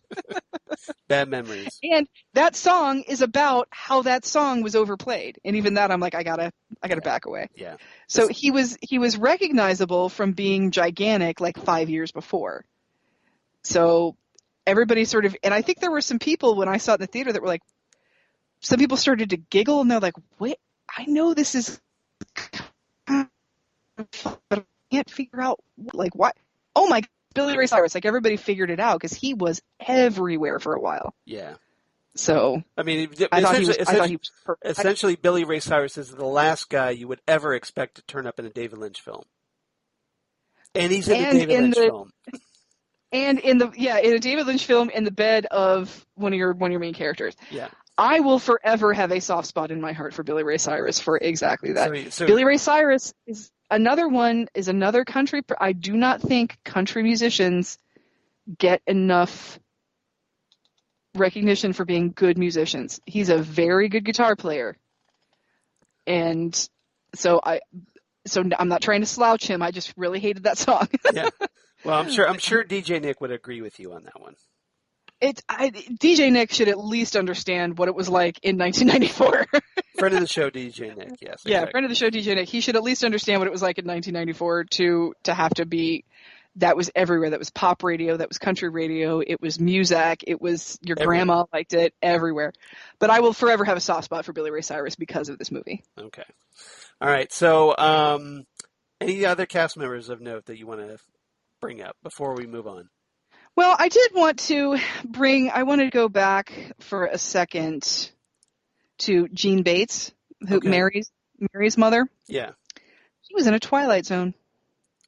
Bad memories. And that song is about how that song was overplayed. And even that, I'm like, I gotta back away. Yeah. So he was recognizable from being gigantic like 5 years before. So everybody sort of, and I think there were some people when I saw it in the theater that were like, some people started to giggle and they're like, wait, I know this is, but I can't figure out like what. Oh my, Billy Ray Cyrus! Like everybody figured it out because he was everywhere for a while. Yeah. So I mean, I thought he was perfect. Essentially, Billy Ray Cyrus is the last guy you would ever expect to turn up in a David Lynch film, and he's in a David Lynch film. And in a David Lynch film, in the bed of one of your main characters. Yeah. I will forever have a soft spot in my heart for Billy Ray Cyrus for exactly that. So Billy Ray Cyrus is another country. I do not think country musicians get enough recognition for being good musicians. He's a very good guitar player. And so I'm not trying to slouch him. I just really hated that song. Yeah. Well, I'm sure DJ Nick would agree with you on that one. DJ Nick should at least understand what it was like in 1994. Friend of the show, DJ Nick. Yes. Yeah, exactly. friend of the show, DJ Nick. He should at least understand what it was like in 1994 to have to be. That was everywhere. That was pop radio. That was country radio. It was Muzak. It was your grandma liked it everywhere. But I will forever have a soft spot for Billy Ray Cyrus because of this movie. Okay. All right. So, any other cast members of note that you want to bring up before we move on? Well, I did want to go back for a second to Jean Bates, who Mary's mother. Yeah. She was in a Twilight Zone.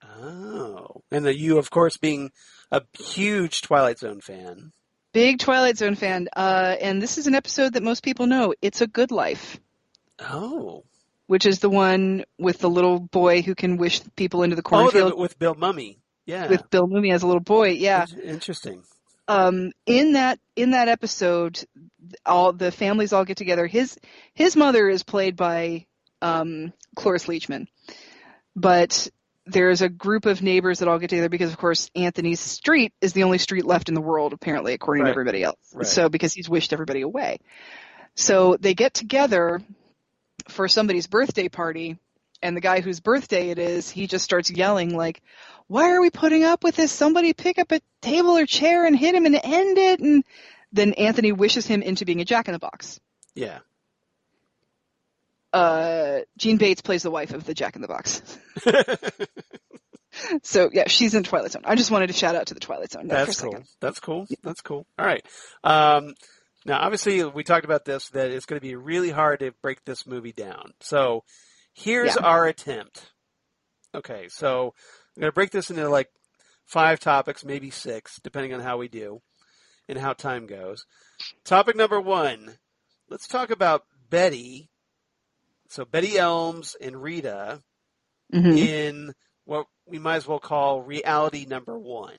Oh. And you, of course, being a huge Twilight Zone fan. Big Twilight Zone fan. And this is an episode that most people know. It's a Good Life. Oh. Which is the one with the little boy who can wish people into the cornfield. Oh, with Bill Mumy. Yeah. With Bill Mumy as a little boy, yeah. Interesting. In that episode, all the families all get together. His mother is played by Cloris Leachman, but there's a group of neighbors that all get together because, of course, Anthony's street is the only street left in the world, apparently, according to everybody else. Right. So because he's wished everybody away, so they get together for somebody's birthday party. And the guy whose birthday it is, he just starts yelling like, why are we putting up with this? Somebody pick up a table or chair and hit him and end it. And then Anthony wishes him into being a Jack-in-the-Box. Yeah. Jean Bates plays the wife of the Jack-in-the-Box. So, yeah, she's in Twilight Zone. I just wanted to shout out to the Twilight Zone. That's cool. That's cool. Yeah. That's cool. All right. Now, obviously, we talked about this, that it's going to be really hard to break this movie down. So here's our attempt. Okay, so I'm going to break this into like 5 topics, maybe 6, depending on how we do and how time goes. Topic number 1, let's talk about Betty. So Betty Elms and Rita in what we might as well call reality number 1.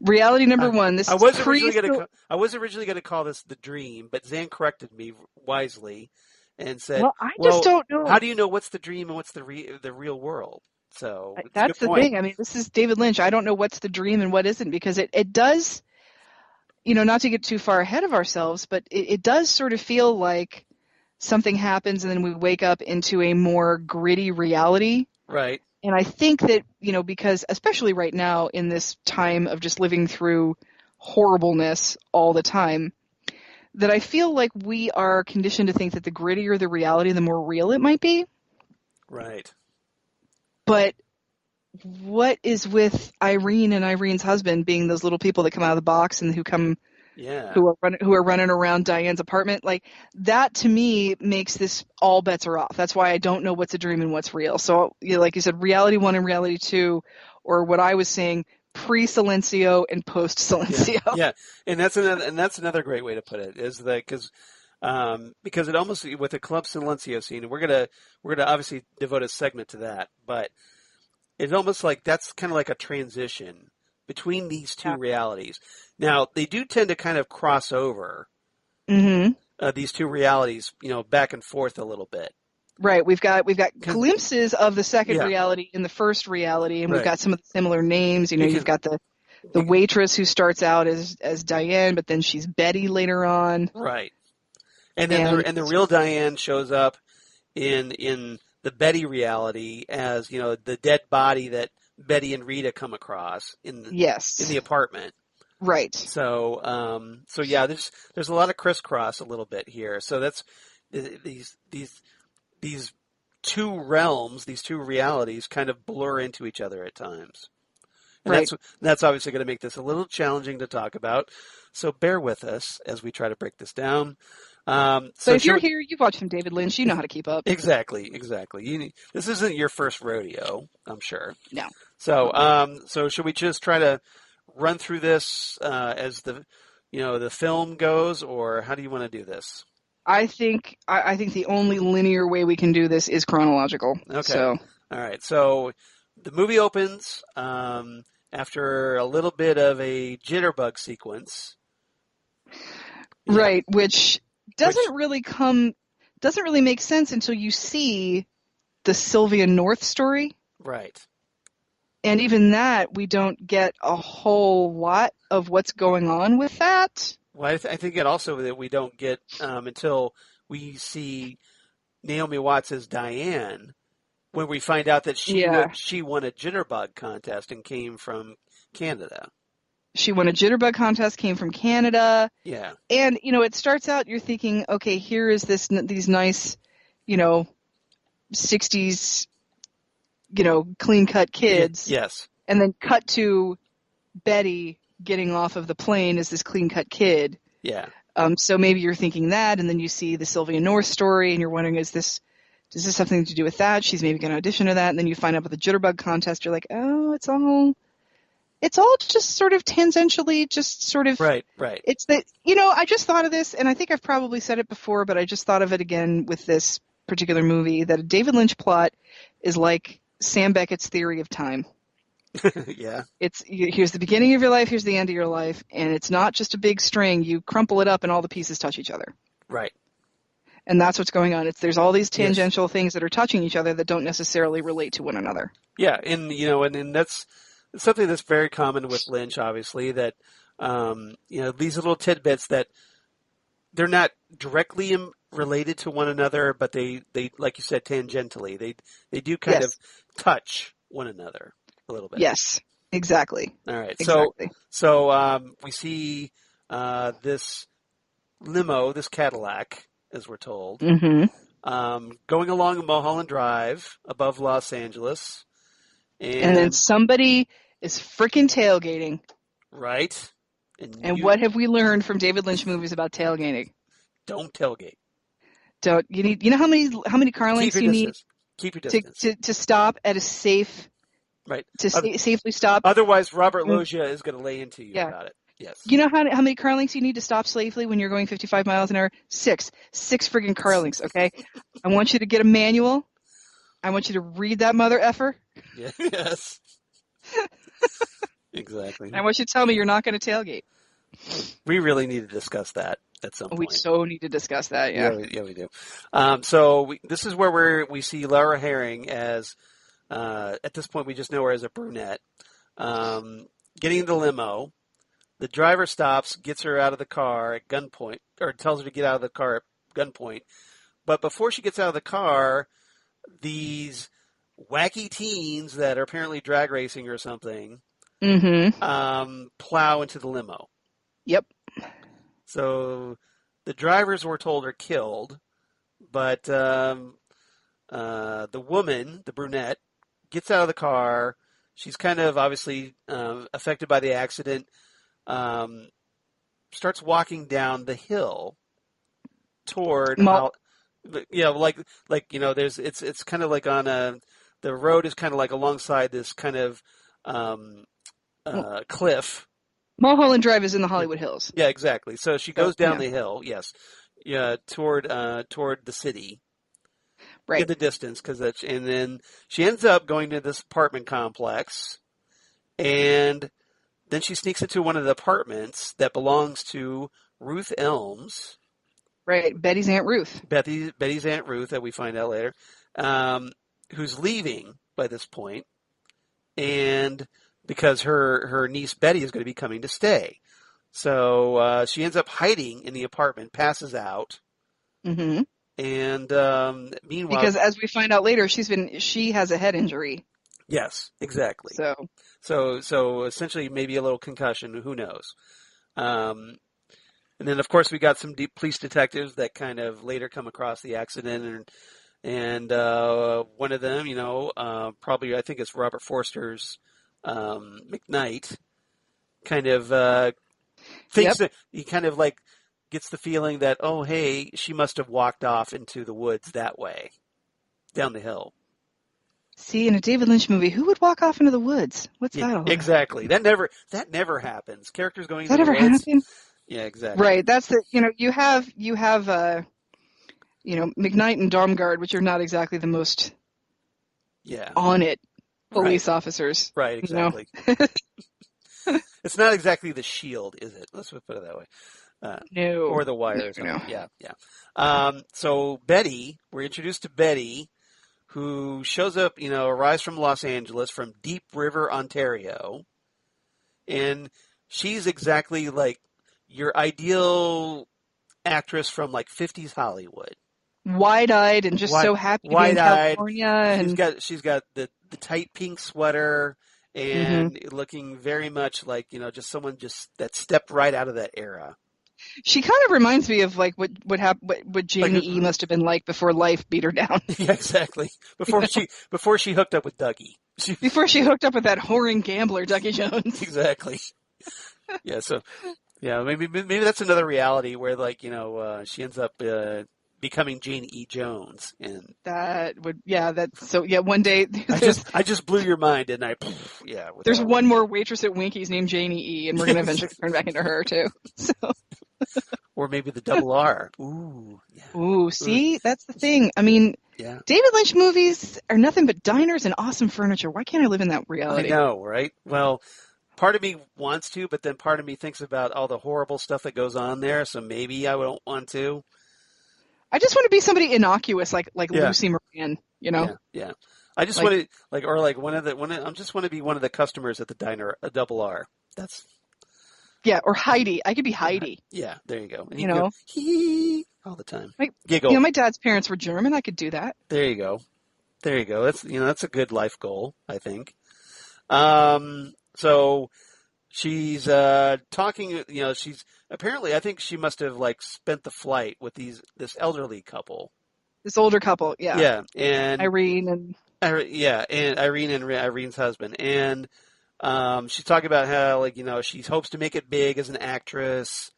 Reality number 1. This I was originally going to call this The Dream, but Xan corrected me wisely and said, "Well, I just don't know. How do you know what's the dream and what's the real world?" So that's the thing. I mean, this is David Lynch. I don't know what's the dream and what isn't, because it does, not to get too far ahead of ourselves, but it does sort of feel like something happens and then we wake up into a more gritty reality. Right. And I think that, because especially right now in this time of just living through horribleness all the time, that I feel like we are conditioned to think that the grittier the reality, the more real it might be. Right. But what is with Irene and Irene's husband being those little people that come out of the box and who are running around Diane's apartment? Like, that to me makes this all bets are off. That's why I don't know what's a dream and what's real. So, like you said, reality 1 and reality 2, or what I was saying, pre-Silencio and post-Silencio. Yeah. And that's another great way to put it, is that because it almost, with the Club Silencio scene, we're gonna obviously devote a segment to that, but it's almost like that's kind of like a transition between these two realities. Now, they do tend to kind of cross over these two realities, back and forth a little bit. Right. We've got glimpses of the second reality in the first reality, and we've got some of the similar names. You've got the waitress who starts out as Diane, but then she's Betty later on. Right. And then the real Diane shows up in the Betty reality as, the dead body that Betty and Rita come across in the apartment. Right. So yeah, there's a lot of crisscross a little bit here. So that's these two realms, these two realities kind of blur into each other at times. And that's obviously going to make this a little challenging to talk about. So bear with us as we try to break this down. So if you're here, you've watched some David Lynch, you know how to keep up. Exactly. This isn't your first rodeo, I'm sure. No. So should we just try to run through this as the film goes, or how do you want to do this? I think the only linear way we can do this is chronological. Okay. So. All right. So the movie opens after a little bit of a jitterbug sequence. Yeah. Right, which doesn't really make sense until you see the Sylvia North story. Right. And even that, we don't get a whole lot of what's going on with that. Well, I think it also that we don't get until we see Naomi Watts as Diane, when we find out that she won a jitterbug contest and came from Canada. She won a jitterbug contest, came from Canada. Yeah. And, it starts out, you're thinking, okay, here is these nice, 60s, clean-cut kids. Yes. And then cut to Betty getting off of the plane as this clean-cut kid. Yeah. So maybe you're thinking that, and then you see the Sylvia North story, and you're wondering, does this have something to do with that? She's maybe going to audition to that, and then you find out about the jitterbug contest. You're like, oh, it's all just sort of tangentially, just sort of... Right. It's that, I just thought of this, and I think I've probably said it before, but I just thought of it again with this particular movie, that a David Lynch plot is like Sam Beckett's theory of time. Yeah. Here's the beginning of your life, here's the end of your life, and it's not just a big string. You crumple it up and all the pieces touch each other. Right. And that's what's going on. There's all these tangential things that are touching each other that don't necessarily relate to one another. Yeah, and and that's something that's very common with Lynch, obviously, that these little tidbits that they're not directly related to one another, but they like you said, tangentially, they do kind of touch one another a little bit. Yes, exactly. All right. Exactly. So we see this limo, this Cadillac, as we're told, going along Mulholland Drive above Los Angeles. And then somebody is freaking tailgating. Right. And what have we learned from David Lynch movies about tailgating? Don't tailgate. You know how many car lengths you need? Keep your distance. To stop at a safe... Right. Safely stop. Otherwise, Robert Loggia is going to lay into you about it. Yes. You know how many car lengths you need to stop safely when you're going 55 miles an hour? 6 friggin' car lengths, okay? I want you to get a manual. I want you to read that mother effer. Yeah, yes. Exactly. I want you to tell me you're not going to tailgate. We really need to discuss that at some point. We so need to discuss that, yeah. Yeah, we do. So this is where we see Laura Harring as... at this point, we just know her as a brunette. Getting in the limo. The driver stops, gets her out of the car at gunpoint, or tells her to get out of the car at gunpoint. But before she gets out of the car, these wacky teens that are apparently drag racing or something plow into the limo. Yep. So the drivers, we're told, are killed, but the woman, the brunette, gets out of the car. She's kind of obviously affected by the accident. Starts walking down the hill toward there's it's kind of like on the road is kind of like alongside this kind of cliff. Mulholland Drive is in the Hollywood Hills. Yeah, exactly. So she goes down the hill, yes, toward the city, right, in the distance, and then she ends up going to this apartment complex, and then she sneaks into one of the apartments that belongs to Ruth Elms. Right, Betty's Aunt Ruth. Betty's Aunt Ruth, that we find out later, who's leaving by this point, and because her niece Betty is going to be coming to stay. So she ends up hiding in the apartment, passes out. Mm-hmm. And meanwhile... Because as we find out later, she has a head injury. Yes, exactly. So essentially maybe a little concussion, who knows. And then, of course, we got some police detectives that kind of later come across the accident, and one of them, probably I think it's Robert Forster's McKnight, kind of thinks that he kind of like gets the feeling that, oh, hey, she must have walked off into the woods that way, down the hill. See, in a David Lynch movie, who would walk off into the woods? What's that all about? Exactly. That never happens. Characters going into the woods. That ever happen? Yeah, exactly. Right. That's you have McKnight and Domgard, which are not exactly the most on it police officers. Right, exactly. It's not exactly the Shield, is it? Let's put it that way. No. Or the Wire or something. No. Yeah. So Betty, we're introduced to Betty, who shows up, arrives from Los Angeles, from Deep River, Ontario. And she's exactly like your ideal actress from like 50s Hollywood. Wide-eyed and just so happy to be in California. She's got the tight pink sweater and looking very much like, just someone that stepped right out of that era. She kind of reminds me of like what Janie E must have been like before life beat her down. Yeah, exactly. Before she hooked up with Dougie. Before she hooked up with that whoring gambler, Dougie Jones. Exactly. Yeah. So, yeah, maybe that's another reality where she ends up becoming Jane E. Jones, and one day I just blew your mind, didn't I? Yeah. There's one more waitress at Winky's named Janie E, and we're gonna eventually turn back into her too. So. Or maybe the double R. Ooh. Yeah. Ooh. See, that's the thing. I mean, David Lynch movies are nothing but diners and awesome furniture. Why can't I live in that reality? I know, right? Well, part of me wants to, but then part of me thinks about all the horrible stuff that goes on there, so maybe I don't want to. I just want to be somebody innocuous, like Lucy Moran, Yeah. I just want to I just want to be one of the customers at the diner, a double R. That's. Yeah, or Heidi. I could be Heidi. Yeah, there you go. And you go, hee all the time. Giggle. My dad's parents were German. I could do that. There you go. That's a good life goal, I think. So she's talking. She's apparently. I think she must have spent the flight with this elderly couple. This older couple, yeah. Yeah, and Irene and Irene and Irene's husband, and she's talking about how she hopes to make it big as an actress,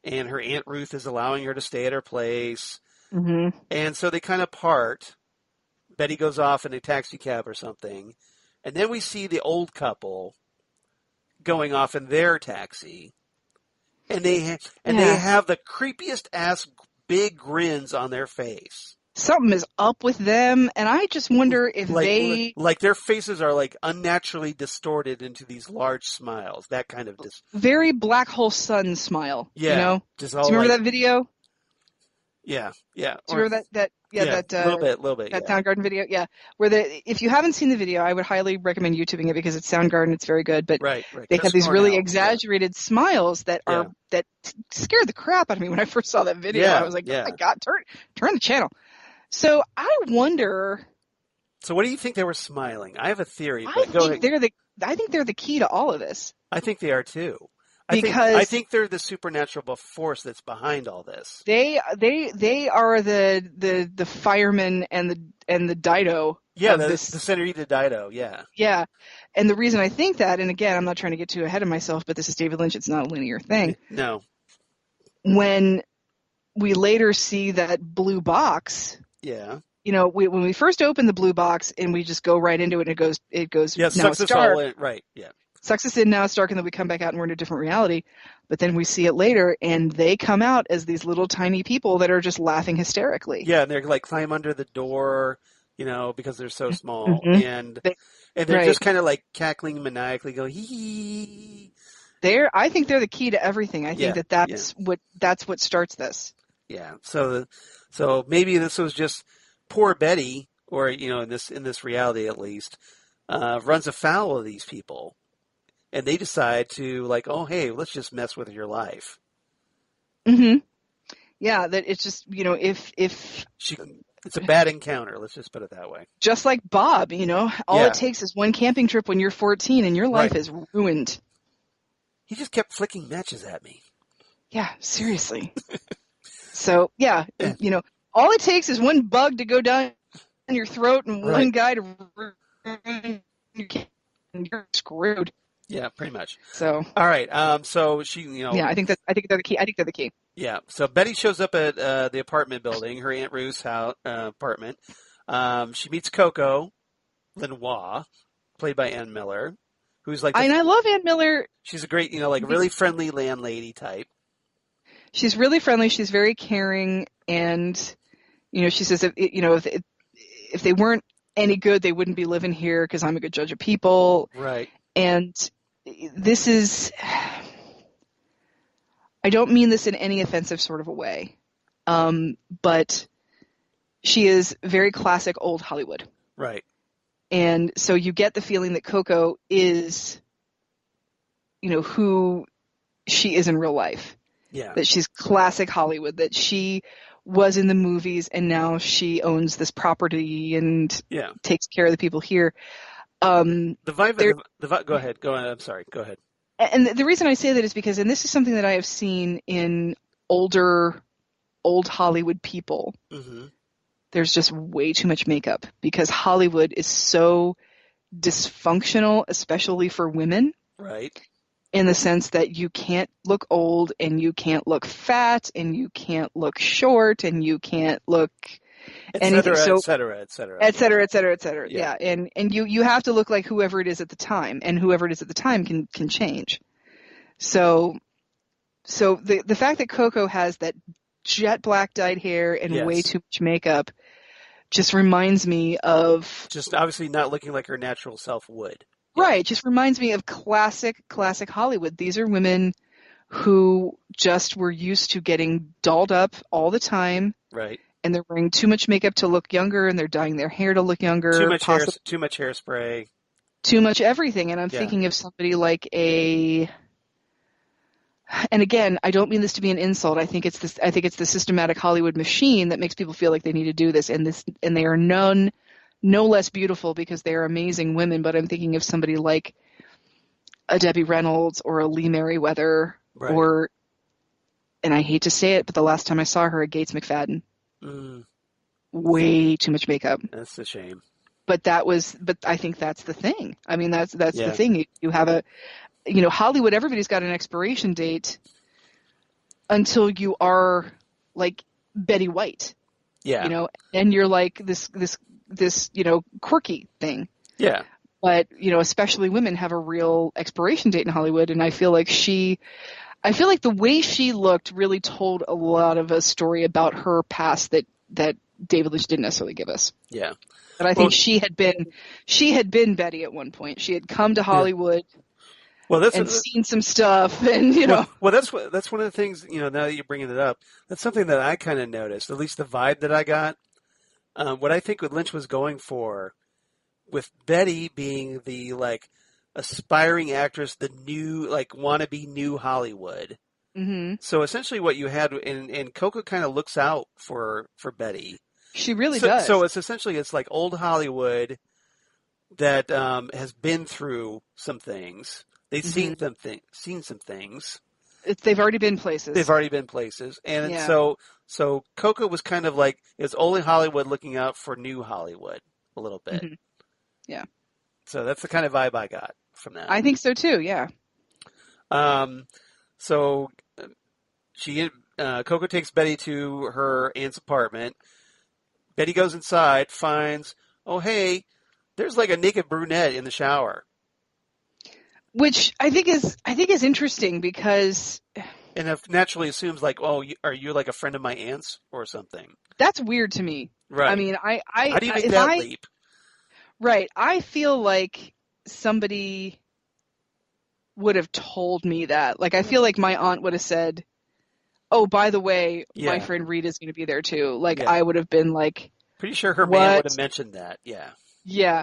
and her Aunt Ruth is allowing her to stay at her place, and so they kind of part. Betty goes off in a taxi cab or something, and then we see the old couple going off in their taxi, and they have the creepiest ass big grins on their face. Something is up with them, and I just wonder if their faces are unnaturally distorted into these large smiles. That kind of very Black Hole Sun smile. Yeah, do you remember that video? Yeah. Do you remember that? That little bit. That Soundgarden video, where if you haven't seen the video, I would highly recommend YouTubing it because it's Soundgarden. It's very good, but right. They have these really exaggerated smiles that scared the crap out of me when I first saw that video. I was like, oh my God, turn the channel. So I wonder. So what do you think they were smiling? I have a theory. I think they're the key to all of this. I think they are too. because I think they're the supernatural force that's behind all this. They are the firemen and the Dido Yeah, of the this. Senorita Dido, yeah. Yeah. And the reason I think that, and again, I'm not trying to get too ahead of myself, but this is David Lynch, it's not a linear thing. No. When we later see that blue box, yeah, when we first open the blue box and we just go right into it, and it goes yeah, now sucks it's us all dark. in, right? Yeah, Sucks us in, now it's dark, and then we come back out and we're in a different reality. But then we see it later, and they come out as these little tiny people that are just laughing hysterically. Yeah, and they're like climb under the door, because they're so small, Mm-hmm. and they're right. just kind of like cackling maniacally, going hee hee. I think they're the key to everything. I think that's what starts this. Yeah. So maybe this was just poor Betty, or in this reality at least, runs afoul of these people, and they decide to like, oh hey, let's just mess with your life. Mm-hmm. Yeah, that it's just if it's a bad encounter. Let's just put it that way. Just like Bob, all it takes is one camping trip when you're 14 and your life is ruined. He just kept flicking matches at me. Yeah, seriously. So, yeah, all it takes is one bug to go down your throat and one guy to ruin your camp, and you're screwed. Yeah, pretty much. So, all right. So she, yeah, I think they're the key. I think they're the key. Yeah. So Betty shows up at the apartment building, her Aunt Ruth's house, apartment. She meets Coco Lenoir, played by Ann Miller, who's like. And I love Ann Miller. She's a great, really friendly landlady type. She's really friendly. She's very caring, and she says if they weren't any good, they wouldn't be living here because I'm a good judge of people. Right. And this is, I don't mean this in any offensive sort of a way, but she is very classic old Hollywood. Right. And so you get the feeling that Coco is, who she is in real life. Yeah. That she's classic Hollywood, that she was in the movies and now she owns this property and takes care of the people here. The vibe, go ahead. I'm sorry. Go ahead. And the reason I say that is because, and this is something that I have seen in old Hollywood people. Mm-hmm. There's just way too much makeup because Hollywood is so dysfunctional, especially for women. Right. In the sense that you can't look old and you can't look fat and you can't look short and you can't look anything. Et cetera. Yeah. And you have to look like whoever it is at the time, and whoever it is at the time can change. So the fact that Coco has that jet black dyed hair and way too much makeup just reminds me of just obviously not looking like her natural self would. Right. Just reminds me of classic Hollywood. These are women who just were used to getting dolled up all the time. Right. And they're wearing too much makeup to look younger, and they're dyeing their hair to look younger. Too much hairspray. Too much everything. And I'm thinking of somebody like and again, I don't mean this to be an insult. I think it's the systematic Hollywood machine that makes people feel like they need to do this, and they are no less beautiful because they are amazing women, but I'm thinking of somebody like a Debbie Reynolds or a Lee Merriweather or, and I hate to say it, but the last time I saw her, a Gates McFadden. Way too much makeup. That's a shame. But I think that's the thing. I mean, that's the thing. You have Hollywood, everybody's got an expiration date until you are like Betty White. Yeah. And you're like this quirky thing. Yeah. But, especially women have a real expiration date in Hollywood. And I feel like the way she looked really told a lot of a story about her past that David Lynch didn't necessarily give us. Yeah. But I think she had been Betty at one point. She had come to Hollywood. Well, seen some stuff, and Well, that's one of the things. Now that you're bringing it up, that's something that I kind of noticed. At least the vibe that I got. What I think what Lynch was going for, with Betty being the like aspiring actress, the new like wannabe new Hollywood. Mm-hmm. So essentially, what you had, and Coco kind of looks out for Betty. She really does. So it's like old Hollywood that has been through some things. They've seen some things. They've already been places. And so Coco was kind of like, it's only Hollywood looking out for new Hollywood a little bit. Mm-hmm. Yeah. So that's the kind of vibe I got from that. I think so too, yeah. So Coco takes Betty to her aunt's apartment. Betty goes inside, finds, oh, hey, there's like a naked brunette in the shower. Which I think is interesting because... And it naturally assumes like, oh, are you like a friend of my aunt's or something? That's weird to me. Right. I mean, how do you make that leap? Right. I feel like somebody would have told me that. Like, I feel like my aunt would have said, oh, by the way, my friend Rita's going to be there too. Like, I would have been like... Pretty sure her man would have mentioned that, yeah. Yeah.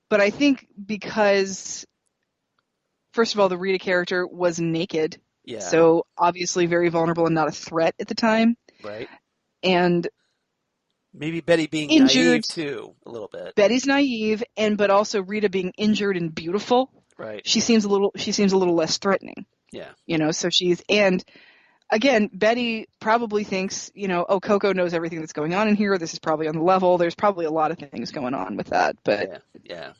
But I think because... First of all, the Rita character was naked. Yeah. So obviously very vulnerable and not a threat at the time. Right. And maybe Betty being naive too, a little bit. Betty's naive, but also Rita being injured and beautiful. Right. She seems a little less threatening. Yeah. So and again, Betty probably thinks, oh, Coco knows everything that's going on in here. This is probably on the level. There's probably a lot of things going on with that, but yeah.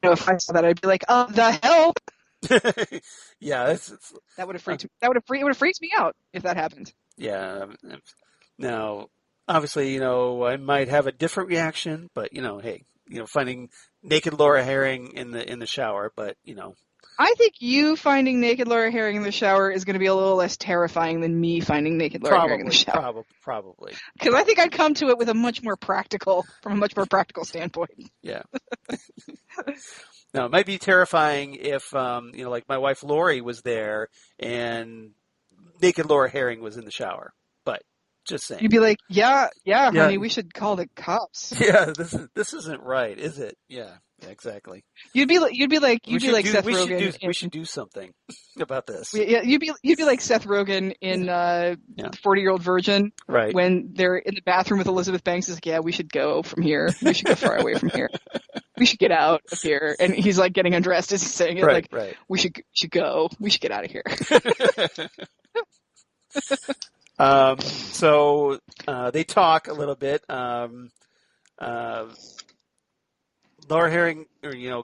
If I saw that, I'd be like, "Oh, the hell!" Yeah, that would have freaked. It would have freaked me out if that happened. Yeah. Now, obviously, I might have a different reaction, but hey, finding naked Laura Harring in the shower, but I think you finding naked Laura Harring in the shower is going to be a little less terrifying than me finding naked Laura Harring in the shower. Probably. Because I think I'd come to it with from a much more practical standpoint. Yeah. Now, it might be terrifying if, like my wife Lori was there and naked Laura Harring was in the shower. But just saying. You'd be like, yeah, honey, we should call the cops. Yeah, this isn't right, is it? Yeah. Exactly. You'd be like Seth Rogen. We should do something about this. Yeah, you'd be like Seth Rogen in 40-Year-Old Virgin, right? When they're in the bathroom with Elizabeth Banks, is like, yeah, we should go from here. We should go far away from here. We should get out of here. And he's like getting undressed as he's saying it, right. We should go. We should get out of here. So they talk a little bit. Laura Harring,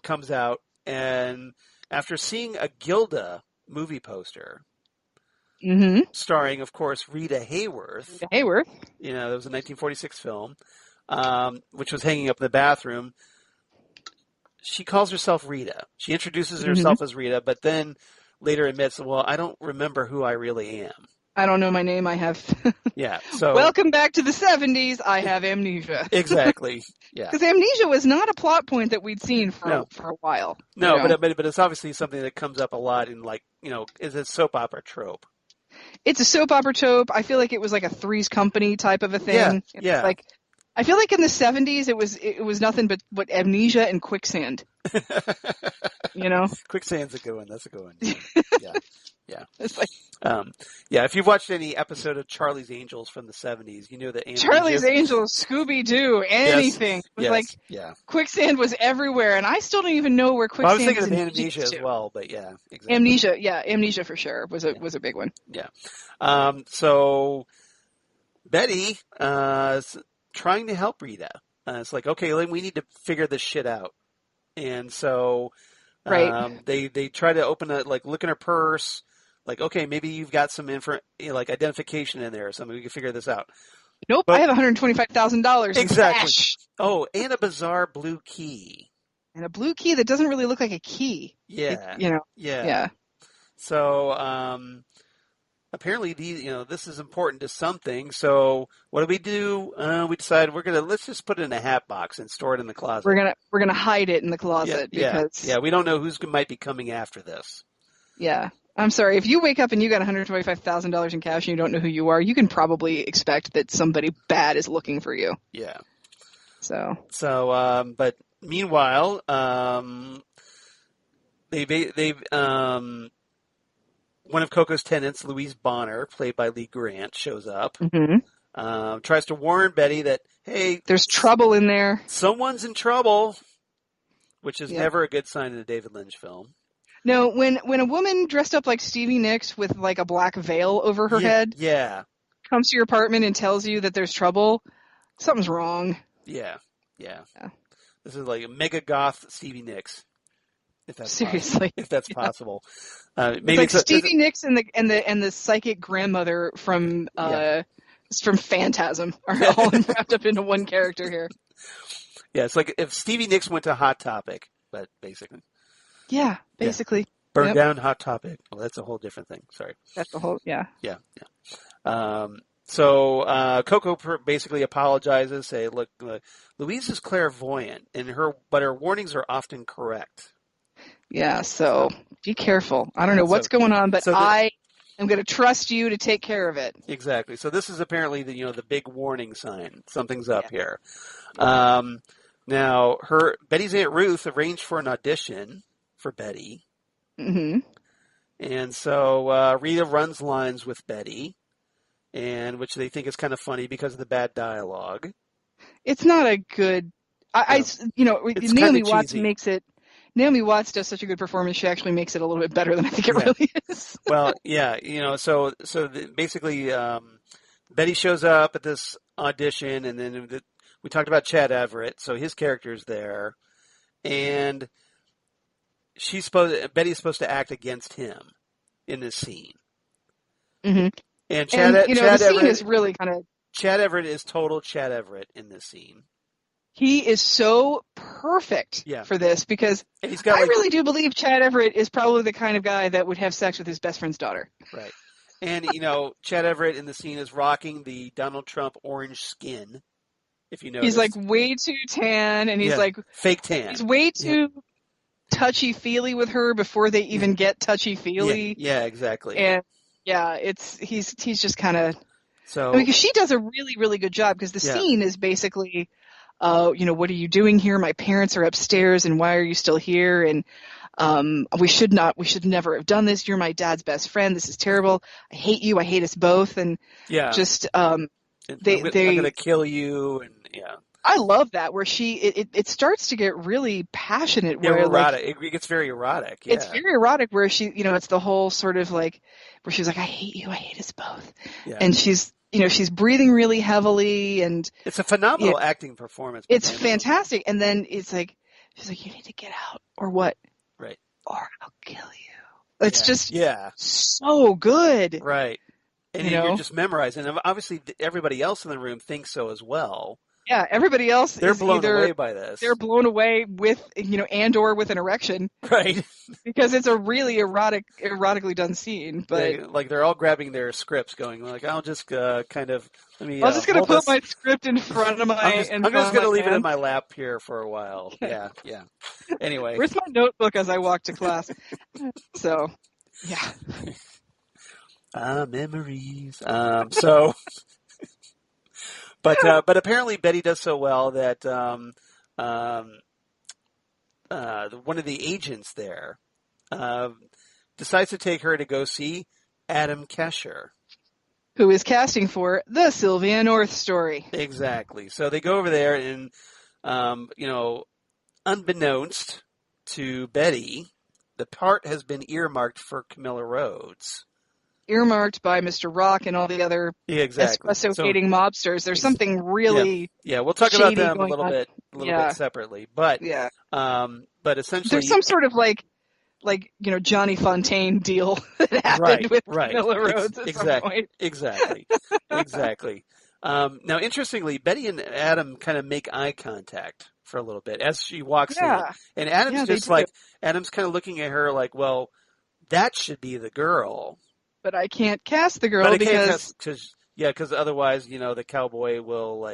comes out, and after seeing a Gilda movie poster, starring, of course, Rita Hayworth. That was a 1946 film, which was hanging up in the bathroom. She calls herself Rita. She introduces herself as Rita, but then later admits, well, I don't remember who I really am. I don't know my name. I have. Yeah. So welcome back to the 70s. I have amnesia. Exactly. Yeah. Because amnesia was not a plot point that we'd seen for a while. No, but it's obviously something that comes up a lot in is a soap opera trope. It's a soap opera trope. I feel like it was like a Three's Company type of a thing. Yeah. Like, I feel like in the 70s it was nothing but amnesia and quicksand. Quicksand's a good one. That's a good one. Yeah. It's like, if you've watched any episode of Charlie's Angels from the 70s, you know that Charlie's Angels, Scooby-Doo, anything. Yes, quicksand was everywhere, and I still don't even know where quicksand is. I was thinking of amnesia as well, but yeah, exactly. Amnesia for sure was a big one. Yeah. So Betty is trying to help Rita. It's like, okay, we need to figure this shit out. And so they try to look in her purse. Like, okay, maybe you've got some identification in there or something. We can figure this out. Nope, I have $125,000. Exactly. Cash. Oh, and a bizarre blue key. And a blue key that doesn't really look like a key. Yeah. Yeah. So, apparently this is important to something. So what do? We decide let's just put it in a hat box and store it in the closet. We're gonna hide it in the closet because we don't know who's might be coming after this. Yeah. I'm sorry, if you wake up and you got $125,000 in cash and you don't know who you are, you can probably expect that somebody bad is looking for you. Yeah. So, but meanwhile, they've one of Coco's tenants, Louise Bonner, played by Lee Grant, shows up. Tries to warn Betty that, hey, there's trouble in there. Someone's in trouble. which is never a good sign in a David Lynch film. No, when a woman dressed up like Stevie Nicks with like a black veil over her head comes to your apartment and tells you that there's trouble, something's wrong. Yeah. This is like a mega goth Stevie Nicks. If that's seriously, if that's possible. Maybe it's like Stevie Nicks and the psychic grandmother from Phantasm are all wrapped up into one character here. Yeah, it's like if Stevie Nicks went to Hot Topic, but basically. Yeah, basically. Burn down Hot Topic. Well, that's a whole different thing. Sorry. That's the whole, yeah. So Coco basically apologizes, say, look, Louise is clairvoyant, but her warnings are often correct. Yeah, so be careful. I don't know what's going on, but I am going to trust you to take care of it. Exactly. So this is apparently the big warning sign. Something's up here. Now, Betty's Aunt Ruth arranged for an audition for Betty. Mm-hmm. And so Rita runs lines with Betty, and which they think is kind of funny because of the bad dialogue. It's not a good. Naomi Watts makes it. Naomi Watts does such a good performance. She actually makes it a little bit better than I think it really is. Well, so basically, Betty shows up at this audition, and then we talked about Chad Everett, so his character's there, and Betty's supposed to act against him in this scene. Mm-hmm. And Chad Everett is really kind of. Chad Everett is total Chad Everett in this scene. He is so perfect for this because I really do believe Chad Everett is probably the kind of guy that would have sex with his best friend's daughter. Right. And, Chad Everett in the scene is rocking the Donald Trump orange skin, if you notice. He's like way too tan, and he's like... fake tan. He's way too touchy-feely with her before they even get touchy-feely. Yeah, exactly. And, he's just kind of... So, because she does a really, really good job, because the scene is basically... what are you doing here? My parents are upstairs, and why are you still here? And we should never have done this. You're my dad's best friend. This is terrible. I hate you. I hate us both. And just I'm gonna kill you. And I love that where it starts to get really passionate. Where erotic. It gets very erotic. Yeah. It's very erotic where she, it's the whole sort of like where she's like, I hate you. I hate us both. Yeah. And she's breathing really heavily, and it's a phenomenal acting performance. It's fantastic. And then it's like, she's like, you need to get out, or what? Right. Or I'll kill you. It's just so good. Right. And you're just memorizing. And obviously, everybody else in the room thinks so as well. Yeah, everybody else they're blown away by this. They're blown away with and/or with an erection, right? Because it's a really erotically done scene. But they're all grabbing their scripts, going like, "I'll just kind of let me." I'm just going to put my script in front of my. I'm just going to leave it in my lap here for a while. Yeah. Anyway, where's my notebook as I walk to class? So, yeah. Memories. So. But apparently Betty does so well that one of the agents there decides to take her to go see Adam Kesher, who is casting for the Sylvia North story. Exactly. So they go over there, and unbeknownst to Betty, the part has been earmarked for Camilla Rhodes. Earmarked by Mr. Rock and all the other espresso-hating mobsters. There's something really we'll talk about them a little bit separately. But but essentially there's some sort of like Johnny Fontaine deal that happened with Camilla Rhodes at some point. Exactly. Now, interestingly, Betty and Adam kind of make eye contact for a little bit as she walks in, and Adam's Adam's kind of looking at her like, well, that should be the girl. But I can't cast the girl because otherwise, the cowboy will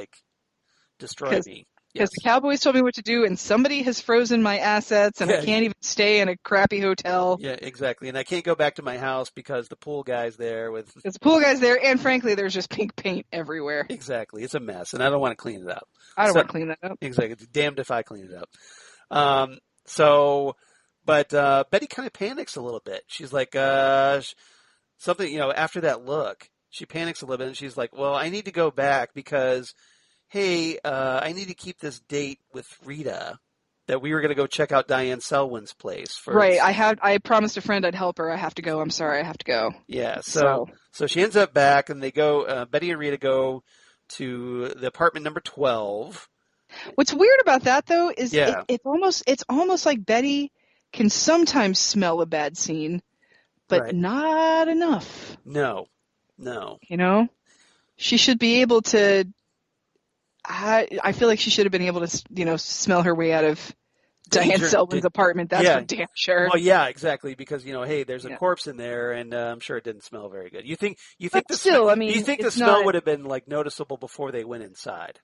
destroy me. Because the Cowboys told me what to do, and somebody has frozen my assets, and I can't even stay in a crappy hotel. Yeah, exactly. And I can't go back to my house because the pool guy's there There's a pool guy's there, and frankly, there's just pink paint everywhere. Exactly. It's a mess, and I don't want to clean it up. I don't want to clean that up. Exactly. It's damned if I clean it up. But Betty kind of panics a little bit. She's like, something, after that look, she panics a little bit, and she's like, well, I need to go back because, hey, I need to keep this date with Rita that we were going to go check out Diane Selwyn's place first. Right. I promised a friend I'd help her. I have to go. I'm sorry. I have to go. Yeah. So she ends up back, and they go. Betty and Rita go to the apartment number 12. What's weird about that, though, is it's almost like Betty can sometimes smell a bad scene, but not enough. No. You know, she should be able to. I feel like she should have been able to, you know, smell her way out of Diane Selwyn's apartment. That's for damn sure. Well, yeah, exactly, because, you know, hey, there's a corpse in there, and I'm sure it didn't smell very good. You think the smell would have been like noticeable before they went inside?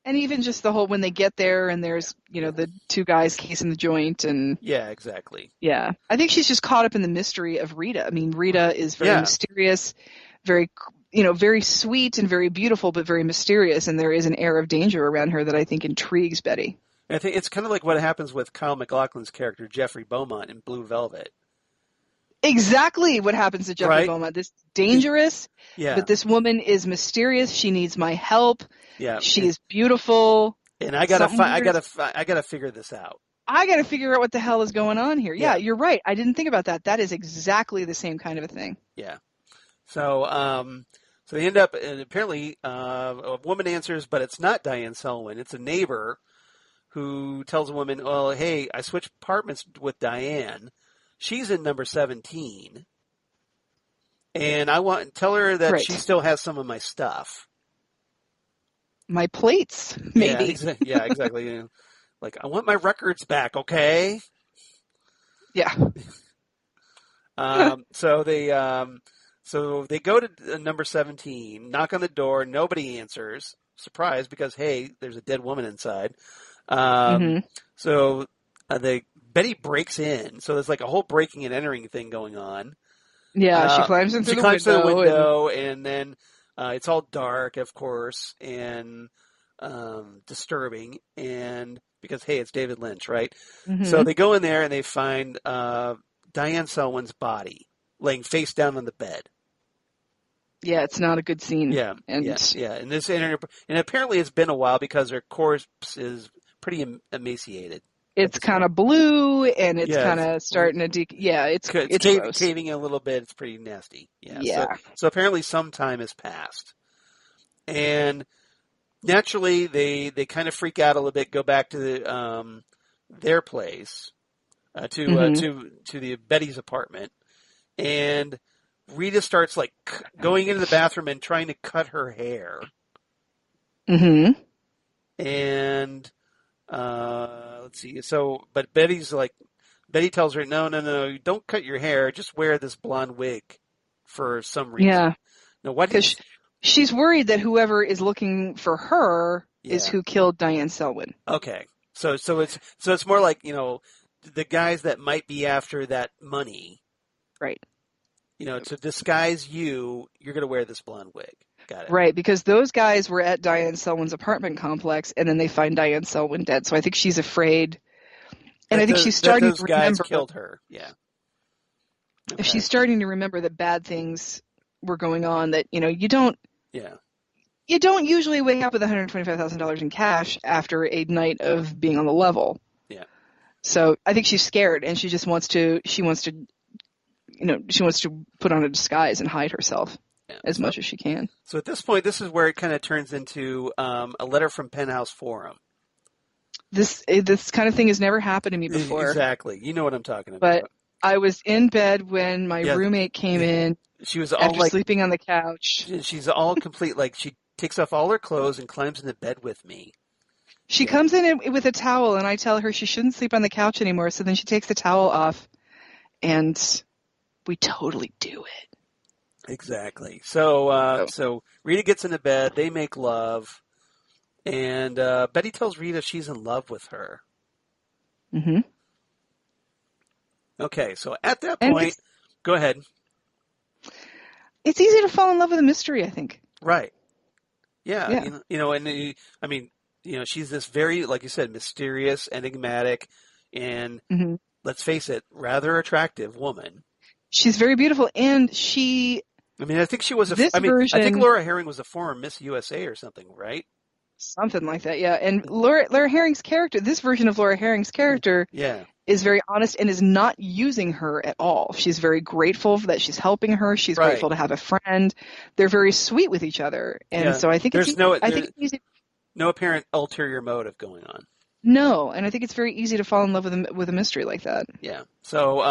And even just the whole when they get there and there's, you know, the two guys casing the joint and yeah, exactly. Yeah, I think she's just caught up in the mystery of Rita. I mean, Rita is very mysterious, very, you know, very sweet and very beautiful, but very mysterious, and there is an air of danger around her that I think intrigues Betty. I think it's kind of like what happens with Kyle MacLachlan's character Jeffrey Beaumont in Blue Velvet. Exactly what happens to Jeffrey Beaumont. This dangerous, but this woman is mysterious. She needs my help. Yeah, she is beautiful. And I gotta figure this out. I gotta figure out what the hell is going on here. Yeah, you're right. I didn't think about that. That is exactly the same kind of a thing. Yeah. So, so they end up, and apparently a woman answers, but it's not Diane Selwyn. It's a neighbor who tells a woman, "Well, hey, I switched apartments with Diane. She's in number 17, and I want tell her that she still has some of my stuff, my plates, maybe." Yeah, exactly. You know, like, I want my records back, okay? Yeah. So they go to number 17, knock on the door, nobody answers. Surprise, because hey, there's a dead woman inside. So Betty breaks in. So there's like a whole breaking and entering thing going on. Yeah, she climbs in through the window, and then it's all dark, of course, and disturbing, and because hey, it's David Lynch, right? So they go in there and they find Diane Selwyn's body laying face down on the bed. Yeah, it's not a good scene. Yeah, and this and apparently it's been a while because her corpse is pretty emaciated. It's kind of blue, and it's kind of starting to it's gross. Caving a little bit. It's pretty nasty. Yeah. So apparently some time has passed, and naturally they kind of freak out a little bit, go back to their place, to the Betty's apartment, and Rita starts like going into the bathroom and trying to cut her hair. And let's see. So, but Betty tells her, no, don't cut your hair. Just wear this blonde wig for some reason. Yeah. No, what? Because she's worried that whoever is looking for her is who killed Diane Selwyn. Okay. So it's more like, you know, the guys that might be after that money. Right. You know, to disguise you're going to wear this blonde wig. Got it. Right, because those guys were at Diane Selwyn's apartment complex, and then they find Diane Selwyn dead. So I think she's afraid, and I think she's starting to remember. Those guys killed her. Yeah. Okay. If she's starting to remember that bad things were going on, that you know you don't usually wake up with $125,000 in cash after a night of being on the level. Yeah. So I think she's scared, and she just wants to put on a disguise and hide herself as much as she can. So at this point, this is where it kind of turns into a letter from Penthouse Forum. This kind of thing has never happened to me before. Exactly. You know what I'm talking about. But I was in bed when my roommate came in. She was all after sleeping on the couch. She's all complete, like she takes off all her clothes and climbs into bed with me. She comes in with a towel, and I tell her she shouldn't sleep on the couch anymore. So then she takes the towel off, and we totally do it. Exactly. So Rita gets into bed. They make love, and Betty tells Rita she's in love with her. Okay. So at that point, go ahead. It's easy to fall in love with a mystery, I think. Right. Yeah. You know, and I mean, you know, she's this very, like you said, mysterious, enigmatic, and let's face it, rather attractive woman. She's very beautiful, and she. I mean, I think she was I think Laura Harring was a former Miss USA or something, right? Something like that, yeah. And Laura Harring's character, this version of Laura Harring's character, is very honest and is not using her at all. She's very grateful that she's helping her. She's grateful to have a friend. They're very sweet with each other, and so I think there's it's easy. No apparent ulterior motive going on. No, and I think it's very easy to fall in love with a mystery like that. Yeah. So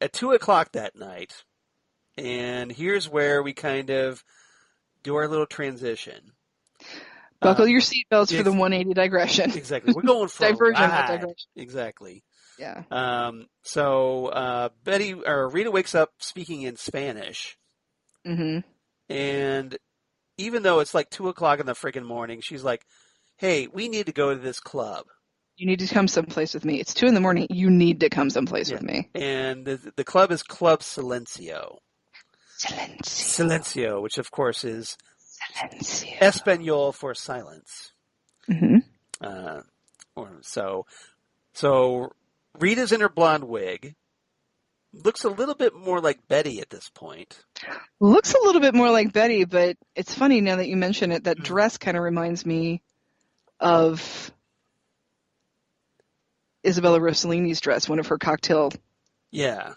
at 2:00 that night, and here's where we kind of do our little transition. Buckle your seatbelts for the 180 digression. Exactly. We're going for diversion, a not ride. digression. Exactly. Yeah. So Rita wakes up speaking in Spanish. Mm-hmm. And even though it's like 2:00 in the friggin' morning, she's like, "Hey, we need to go to this club. You need to come someplace with me. It's 2 a.m. You need to come someplace with me." And the club is Club Silencio. Silencio, which of course is Espanol for silence. Mm-hmm. So Rita's in her blonde wig. Looks a little bit more like Betty at this point. Looks a little bit more like Betty, but it's funny now that you mention it. That dress kind of reminds me of Isabella Rossellini's dress, one of her cocktail. Yeah.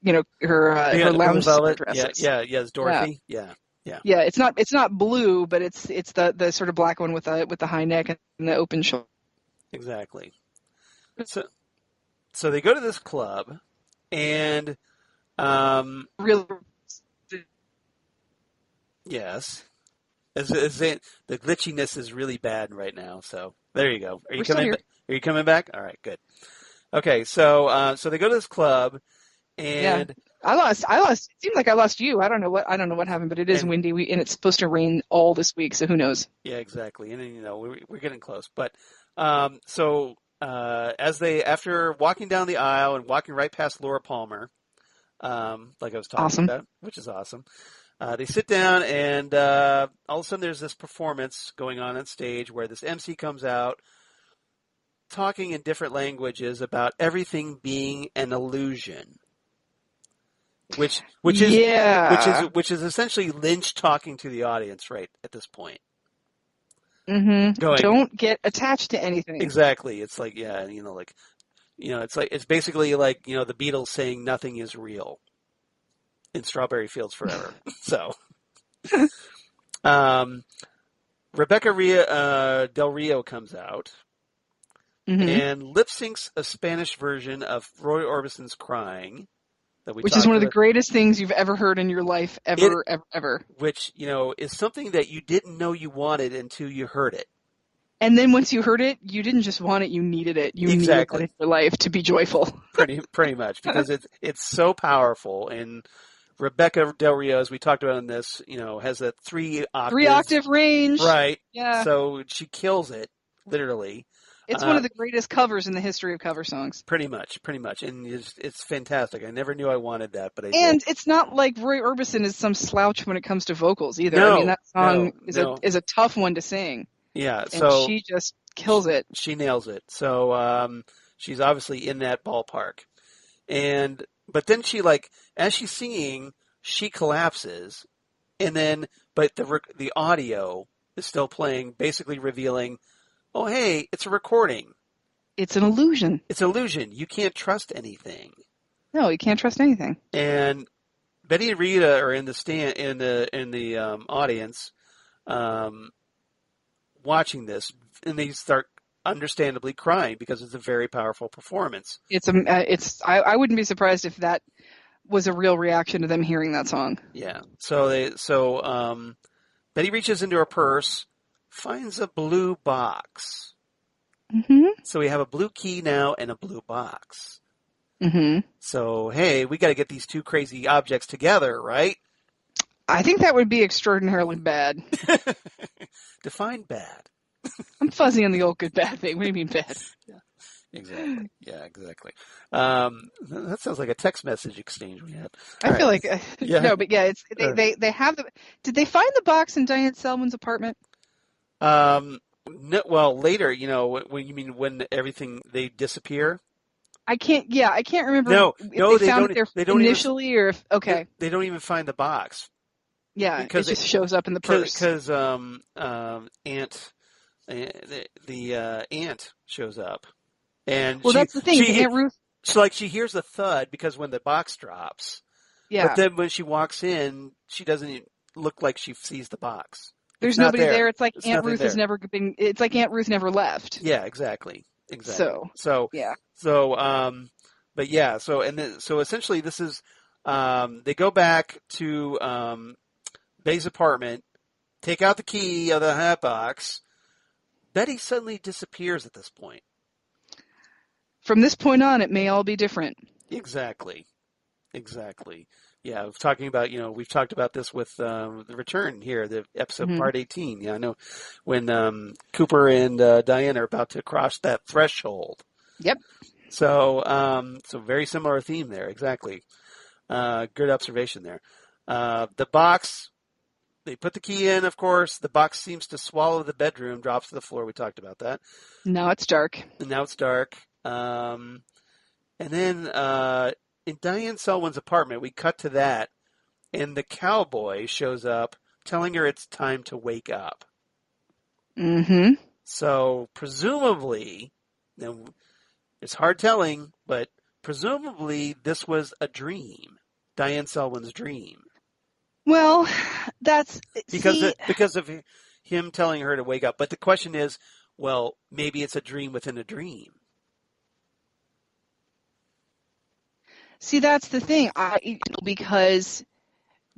Her lounge dresses. Yeah, it's Dorothy. Yeah. It's not blue, but it's the sort of black one with the high neck and the open shoulder. Exactly. So they go to this club, and real. Yes, the glitchiness is really bad right now. So there you go. Are you coming back? All right, good. Okay, so they go to this club, and. Yeah. I lost. It seemed like I lost you. I don't know what happened, but it is windy. And it's supposed to rain all this week, so who knows? Yeah, exactly. And we're getting close. But after walking down the aisle and walking right past Laura Palmer, like I was talking about, which is awesome, they sit down, and all of a sudden there's this performance going on stage where this MC comes out, talking in different languages about everything being an illusion. Which is essentially Lynch talking to the audience right at this point. Mm-hmm. Don't get attached to anything. Exactly. It's like it's basically like the Beatles saying nothing is real in Strawberry Fields Forever. So, Rebecca Del Rio comes out and lip syncs a Spanish version of Roy Orbison's "Crying." Which is one of the greatest things you've ever heard in your life, ever. Which, is something that you didn't know you wanted until you heard it. And then once you heard it, you didn't just want it, you needed it. You needed it in your life to be joyful. Pretty much, because it's so powerful. And Rebecca Del Rio, as we talked about in this, has a 3-octave range. Right. Yeah. So she kills it, literally. It's one of the greatest covers in the history of cover songs. Pretty much, and it's fantastic. I never knew I wanted that, but I did. And it's not like Roy Orbison is some slouch when it comes to vocals either. No, I mean, that song is a tough one to sing. Yeah, and she just kills it. She nails it. So she's obviously in that ballpark, but then she as she's singing, she collapses, and then but the audio is still playing, basically revealing. Oh, hey, it's a recording. It's an illusion. It's an illusion. You can't trust anything. No, you can't trust anything. And Betty and Rita are in the audience, watching this, and they start understandably crying because it's a very powerful performance. I wouldn't be surprised if that was a real reaction to them hearing that song. Yeah. So Betty reaches into her purse. Finds a blue box. Mm-hmm. So we have a blue key now and a blue box. Mm-hmm. So, hey, we got to get these two crazy objects together, right? I think that would be extraordinarily bad. Define bad. I'm fuzzy on the old good bad thing. What do you mean bad? Exactly. Yeah, exactly. That sounds like a text message exchange we had. I feel like no, but yeah, it's they have the. Did they find the box in Diane Selwyn's apartment? No, well, later, when you mean when everything they disappear. I can't remember. No, if they found it there they don't initially, or if okay. They don't even find the box. Yeah, because it just shows up in the purse. Because Aunt, the aunt shows up, and that's the thing. Aunt Ruth. She hears a thud because when the box drops. Yeah. But then when she walks in, she doesn't look like she sees the box. There's nobody there. It's like Aunt Ruth has never been. It's like Aunt Ruth never left. Yeah, exactly. So yeah. But yeah. So essentially, this is they go back to Betty's apartment, take out the key of the hat box. Betty suddenly disappears at this point. From this point on, it may all be different. Exactly. Yeah, we've talked about this with the return here, the episode part 18. Yeah, I know when Cooper and Diane are about to cross that threshold. Yep. So very similar theme there. Exactly. Good observation there. The box, they put the key in, of course. The box seems to swallow the bedroom, drops to the floor. We talked about that. Now it's dark. And then in Diane Selwyn's apartment, we cut to that, and the cowboy shows up telling her it's time to wake up. Mm-hmm. So presumably, now, it's hard telling, but presumably this was a dream, Diane Selwyn's dream. Well, that's... Because of him telling her to wake up. But the question is, well, maybe it's a dream within a dream. See, that's the thing. Because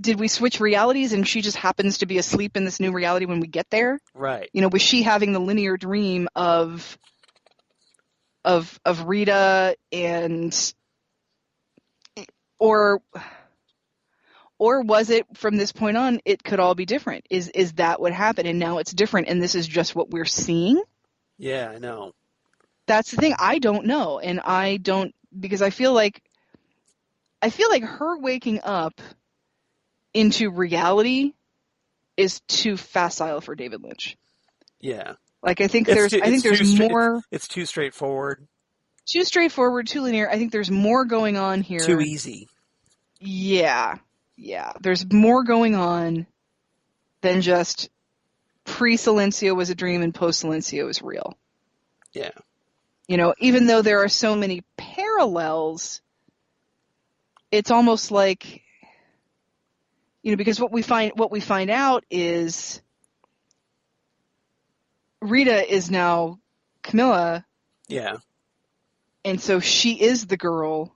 did we switch realities and she just happens to be asleep in this new reality when we get there? Right. Was she having the linear dream of Rita and or was it from this point on it could all be different? Is that what happened and now it's different and this is just what we're seeing? Yeah, I know. That's the thing. I don't know, and I don't because I feel like her waking up into reality is too facile for David Lynch. Yeah. Like I think there's more. It's too straightforward. Too straightforward, too linear. I think there's more going on here. Too easy. Yeah. There's more going on than just pre-Silencio was a dream and post-Silencio is real. Yeah. Even though there are so many parallels, it's almost like, because what we find out is Rita is now Camilla. Yeah. And so she is the girl.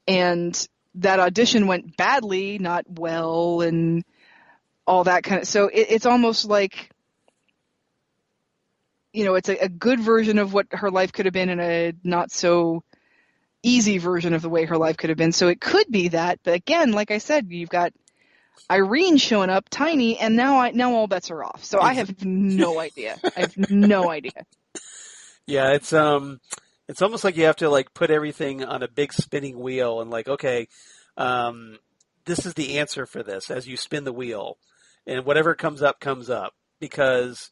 And that audition went badly, not well, and all that kind of. So it's almost like, it's a good version of what her life could have been and a not so easy version of the way her life could have been. So it could be that. But again, like I said, you've got Irene showing up tiny, and now all bets are off. So I have no idea. Yeah, it's almost like you have to put everything on a big spinning wheel and okay, this is the answer for this as you spin the wheel, and whatever comes up because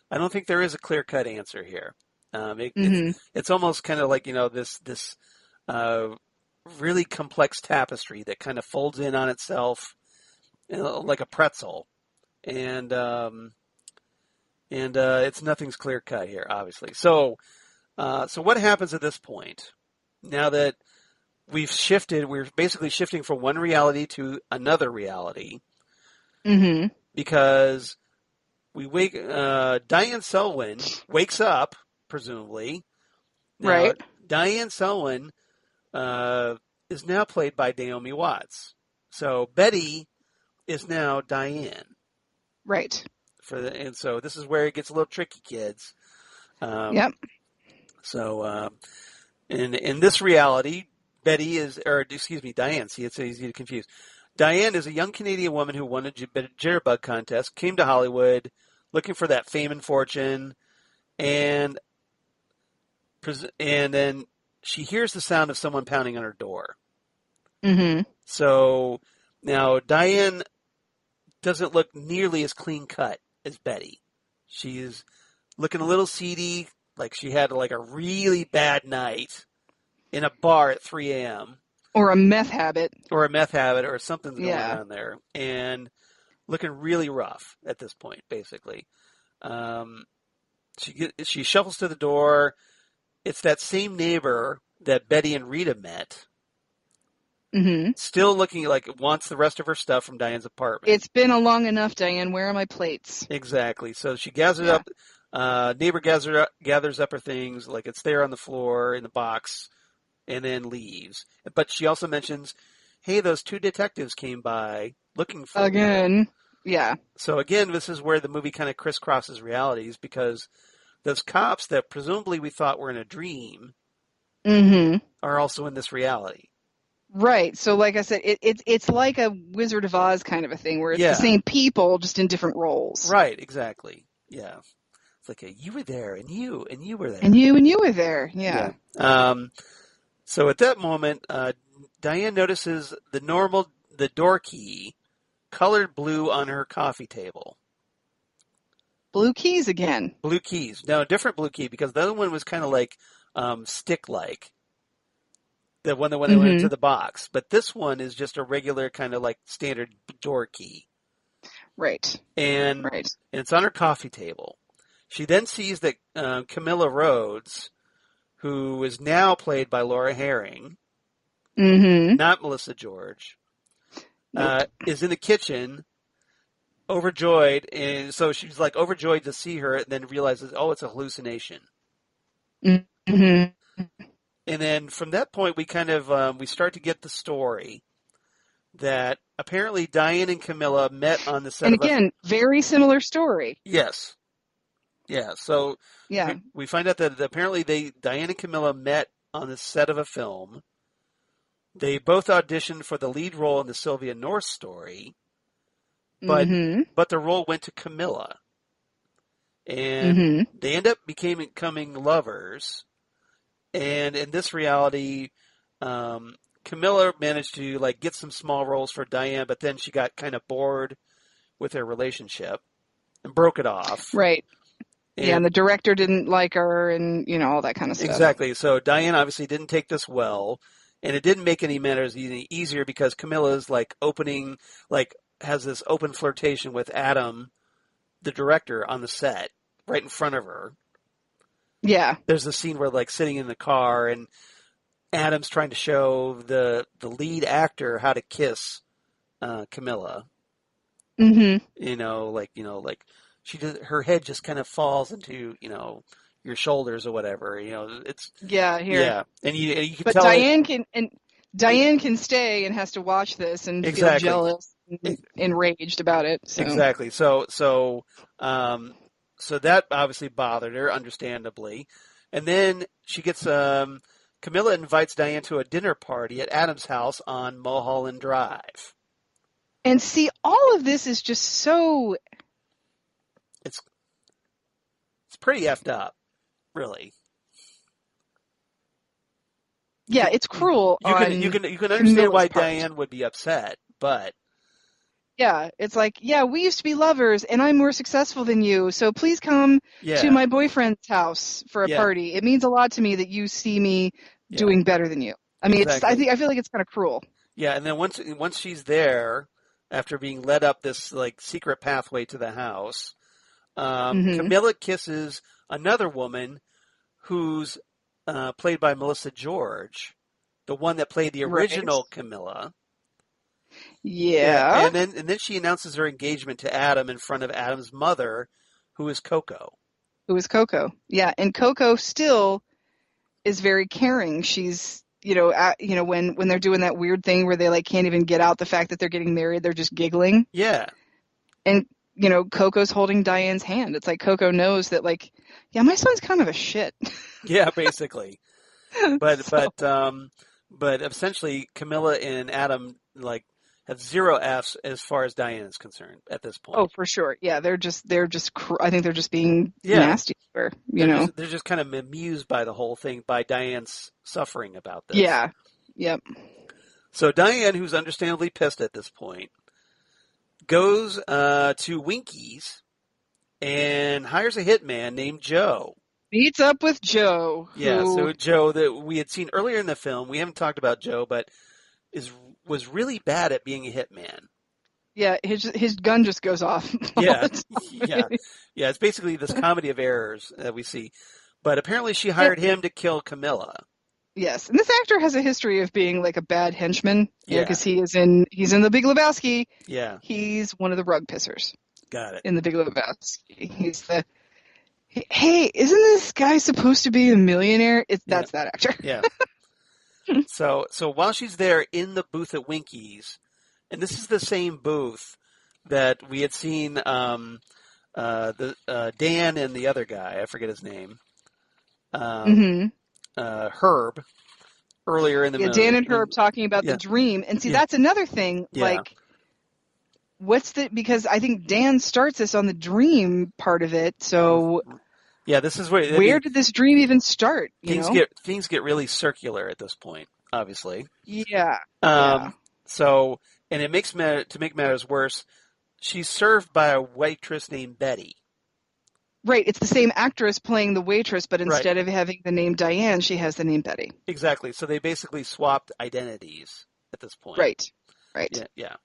I don't think there is a clear-cut answer here. It's almost kind of like this really complex tapestry that kind of folds in on itself like a pretzel, and it's nothing's clear cut here, obviously. So what happens at this point? Now that we've shifted, we're basically shifting from one reality to another reality, because we Diane Selwyn wakes up, presumably. Now, right. Diane Selwyn is now played by Naomi Watts. So Betty is now Diane. Right. And so this is where it gets a little tricky, kids. Yep. So in this reality, Diane. See, it's easy to confuse. Diane is a young Canadian woman who won a jitterbug contest, came to Hollywood looking for that fame and fortune, and then she hears the sound of someone pounding on her door. Mm-hmm. So now Diane doesn't look nearly as clean cut as Betty. She's looking a little seedy, like she had a really bad night in a bar at 3 a.m. Or a meth habit. Or something's going on there. And looking really rough at this point, basically. She shuffles to the door. It's that same neighbor that Betty and Rita met. Mm-hmm. Still looking like it wants the rest of her stuff from Diane's apartment. It's been long enough, Diane. Where are my plates? Exactly. So she gathers up. Neighbor gathers up her things, like it's there on the floor in the box, and then leaves. But she also mentions, "Hey, those 2 detectives came by looking for again." You. Yeah. So again, this is where the movie kind of crisscrosses realities, because those cops that presumably we thought were in a dream are also in this reality. Right. So like I said, it's like a Wizard of Oz kind of a thing where it's the same people, just in different roles. Right, exactly. Yeah. It's like you were there, and you were there. And you were there, yeah. So at that moment, Diane notices the door key colored blue on her coffee table. Blue keys again. Blue keys. No, different blue key, because the other one was kind of like stick-like. The one that went into the box. But this one is just a regular kind of like standard door key. Right. And it's on her coffee table. She then sees that Camilla Rhodes, who is now played by Laura Harring, not Melissa George, is in the kitchen, overjoyed. And so she's like overjoyed to see her, and then realizes, oh, it's a hallucination. And then from that point, we kind of we start to get the story that apparently Diane and Camilla met on the set. And again, very similar story. Yes. Yeah. So we find out that apparently Diane and Camilla met on the set of a film. They both auditioned for the lead role in the Sylvia North story, but the role went to Camilla, and they end up becoming lovers. And in this reality, Camilla managed to like get some small roles for Diane, but then she got kind of bored with their relationship and broke it off. Right. And the director didn't like her, and all that kind of stuff. Exactly. So Diane obviously didn't take this well, and it didn't make any matters any easier because Camilla's has this open flirtation with Adam, the director, on the set right in front of her. Yeah. There's a scene where sitting in the car and Adam's trying to show the lead actor how to kiss Camilla. She does, her head just kind of falls into, your shoulders or whatever. It's here. And you can tell. But Diane can stay and has to watch this and feel jealous and enraged about it. So. Exactly. So that obviously bothered her, understandably. And then she gets, Camilla invites Diane to a dinner party at Adam's house on Mulholland Drive. And see, all of this is just so... It's pretty effed up, really. Yeah, it's cruel. You can understand why Diane would be upset, but... Yeah, it's like, we used to be lovers, and I'm more successful than you, so please come to my boyfriend's house for a party. It means a lot to me that you see me doing better than you. I mean, I feel like it's kind of cruel. Yeah, and then once she's there, after being led up this secret pathway to the house, Camilla kisses another woman who's played by Melissa George, the one that played the original Camilla. Yeah. And then she announces her engagement to Adam in front of Adam's mother, who is Coco. Yeah, and Coco still is very caring. She's, when they're doing that weird thing where they can't even get out the fact that they're getting married, they're just giggling. Yeah. And Coco's holding Diane's hand. It's like Coco knows that my son's kind of a shit. Yeah, basically. But essentially Camilla and Adam have zero F's as far as Diane is concerned at this point. Oh, for sure. Yeah, I think they're just being nasty to her, They're just kind of amused by the whole thing, by Diane's suffering about this. Yeah. Yep. So Diane, who's understandably pissed at this point, goes to Winky's and hires a hitman named Joe. Meets up with Joe. Yeah, so Joe that we had seen earlier in the film, we haven't talked about Joe, but was really bad at being a hitman. Yeah, his gun just goes off. Yeah, yeah, yeah. It's basically this comedy of errors that we see. But apparently, she hired him to kill Camilla. Yes, and this actor has a history of being like a bad henchman. Yeah, because he's in The Big Lebowski. Yeah, He's one of the rug pissers got it. in The Big Lebowski. He's the hey, isn't this guy supposed to be a millionaire? That's that actor. Yeah. So while she's there in the booth at Winky's, and this is the same booth that we had seen Dan and the other guy, I forget his name, Herb, earlier in the movie. Dan and Herb talking about the dream. And see, that's another thing, like, because I think Dan starts this on the dream part of it, so... Yeah, this is where... Where did this dream even start? Things get really circular at this point, obviously. Yeah. So, and it makes to make matters worse, she's served by a waitress named Betty. Right, it's the same actress playing the waitress, but instead of having the name Diane, she has the name Betty. Exactly. So they basically swapped identities at this point. Right. Yeah.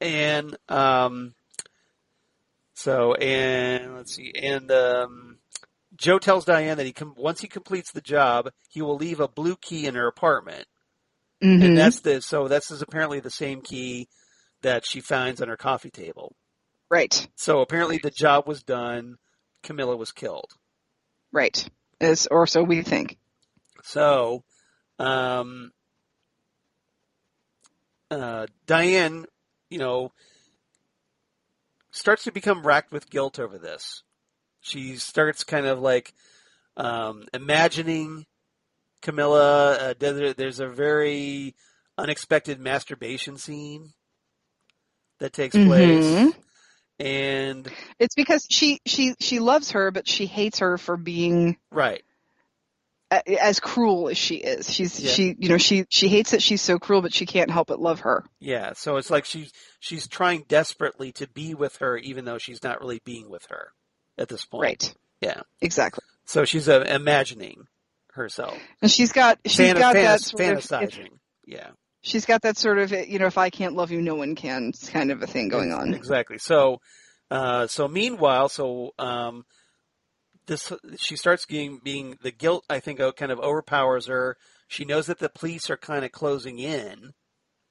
And let's see. And Joe tells Diane that once he completes the job, he will leave a blue key in her apartment. Mm-hmm. And this is apparently the same key that she finds on her coffee table. Right. So apparently the job was done. Camilla was killed. Right. Or so we think. So, Diane, starts to become racked with guilt over this. She starts kind of like imagining Camilla. There's a very unexpected masturbation scene that takes place. And it's because she loves her, but she hates her for being as cruel as she is. She hates that she's so cruel, but she can't help but love her. Yeah, so it's like she's trying desperately to be with her, even though she's not really being with her at this point. Right. Yeah. Exactly. So she's imagining herself, and she's got that sort fantasizing. Yeah. She's got that sort of, if I can't love you, no one can kind of a thing going on. Exactly. So, meanwhile, she starts being the guilt, I think, kind of overpowers her. She knows that the police are kind of closing in.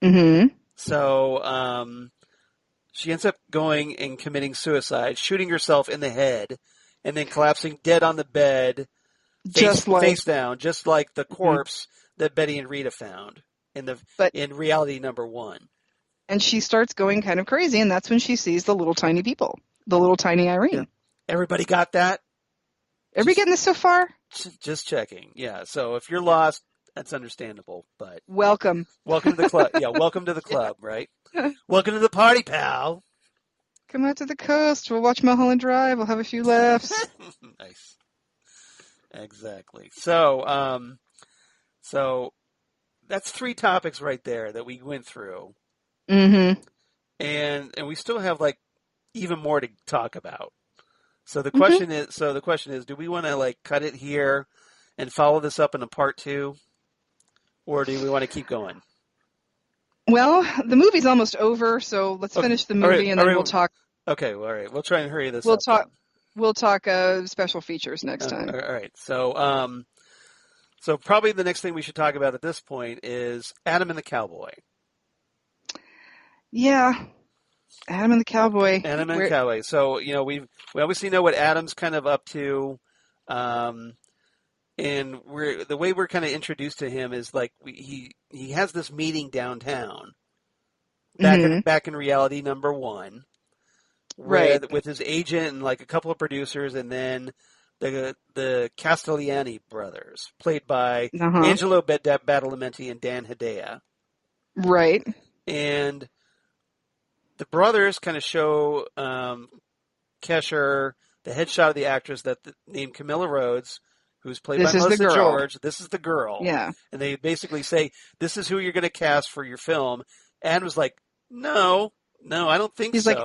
Mm-hmm. So, she ends up going and committing suicide, shooting herself in the head, and then collapsing dead on the bed, face down, just like the corpse that Betty and Rita found. In reality number 1. And she starts going kind of crazy, and that's when she sees the little tiny people, the little tiny Irene. Yeah. Everybody got that? Everybody getting this so far? Just checking. Yeah, so if you're lost, that's understandable, but... Welcome to the club. Yeah, welcome to the club, right? Welcome to the party, pal. Come out to the coast. We'll watch Mulholland Drive. We'll have a few laughs. Nice. Exactly. So that's 3 topics right there that we went through. Mm-hmm. And we still have even more to talk about. So the question is, do we want to cut it here and follow this up in a part 2? Or do we want to keep going? Well, the movie's almost over, so let's finish the movie and then we'll talk. Okay, well, all right. We'll try and hurry this up. We'll talk special features next time. All right. So probably the next thing we should talk about at this point is Adam and the Cowboy. Yeah, Adam and the Cowboy. So we obviously know what Adam's kind of up to, and the way we're kind of introduced to him is he has this meeting downtown, back in reality number 1, with his agent and a couple of producers, and then the Castellani brothers, played by Angelo Badalamenti and Dan Hedaya. Right. And the brothers kind of show Kesher the headshot of the actress named Camilla Rhodes, who's played by Melissa George. This is the girl. Yeah. And they basically say, this is who you're going to cast for your film. And was like, no, I don't think so. He's like,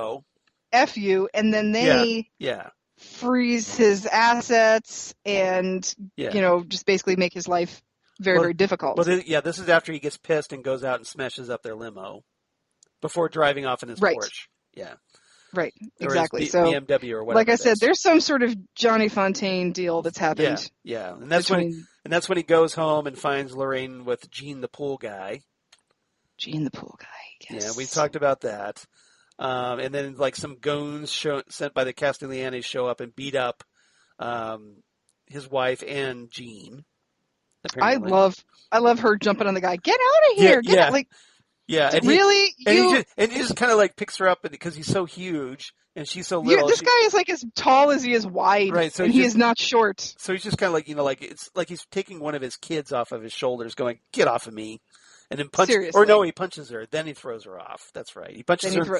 F you. And then they... Yeah. freeze his assets and, just basically make his life very difficult. Well, this is after he gets pissed and goes out and smashes up their limo. before driving off in his Right. Porsche. Yeah. Right. Or Exactly. his So BMW or whatever. Like I said, there's some sort of Johnny Fontaine deal that's happened. Yeah. And that's when he goes home and finds Lorraine with Gene the pool guy. Gene the pool guy. Yes. Yeah, we talked about that. And then like some goons sent by the Castiglianes show up and beat up his wife and Gene. Apparently. I love her jumping on the guy. Get out of here! Get out! Like, yeah, and really, he just kind of like picks her up because he's so huge and she's so little. This guy is like as tall as he is wide, right? So and he is not short. So he's just kind of like like it's like he's taking one of his kids off of his shoulders, going, "Get off of me!" And then punches. Seriously. Or no, he punches her. Then he throws her off. That's right. He punches her.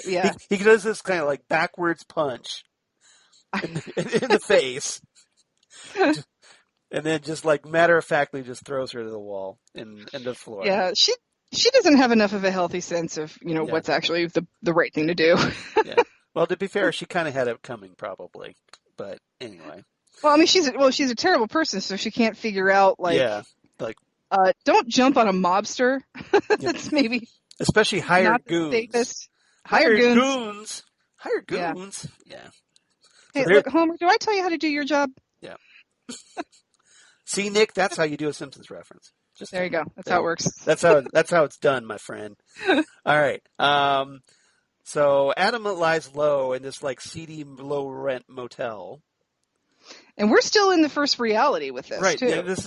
He does this kind of like backwards punch in the face. And then just like matter-of-factly just throws her to the wall and the floor. Yeah, she doesn't have enough of a healthy sense of, what's actually the right thing to do. Yeah. Well, to be fair, she kind of had it coming probably. But anyway. Well, I mean, she's a terrible person, so she can't figure out don't jump on a mobster. That's maybe especially hired goons. Hired goons. Hired goons. Yeah. Hey, look, Homer, do I tell you how to do your job? Yeah. See, Nick, that's how you do a Simpsons reference. Just there you go. That's how it works. That's how it's done, my friend. All right. So Adam lies low in this like seedy, low rent motel. And we're still in the first reality with this, too. Yeah, this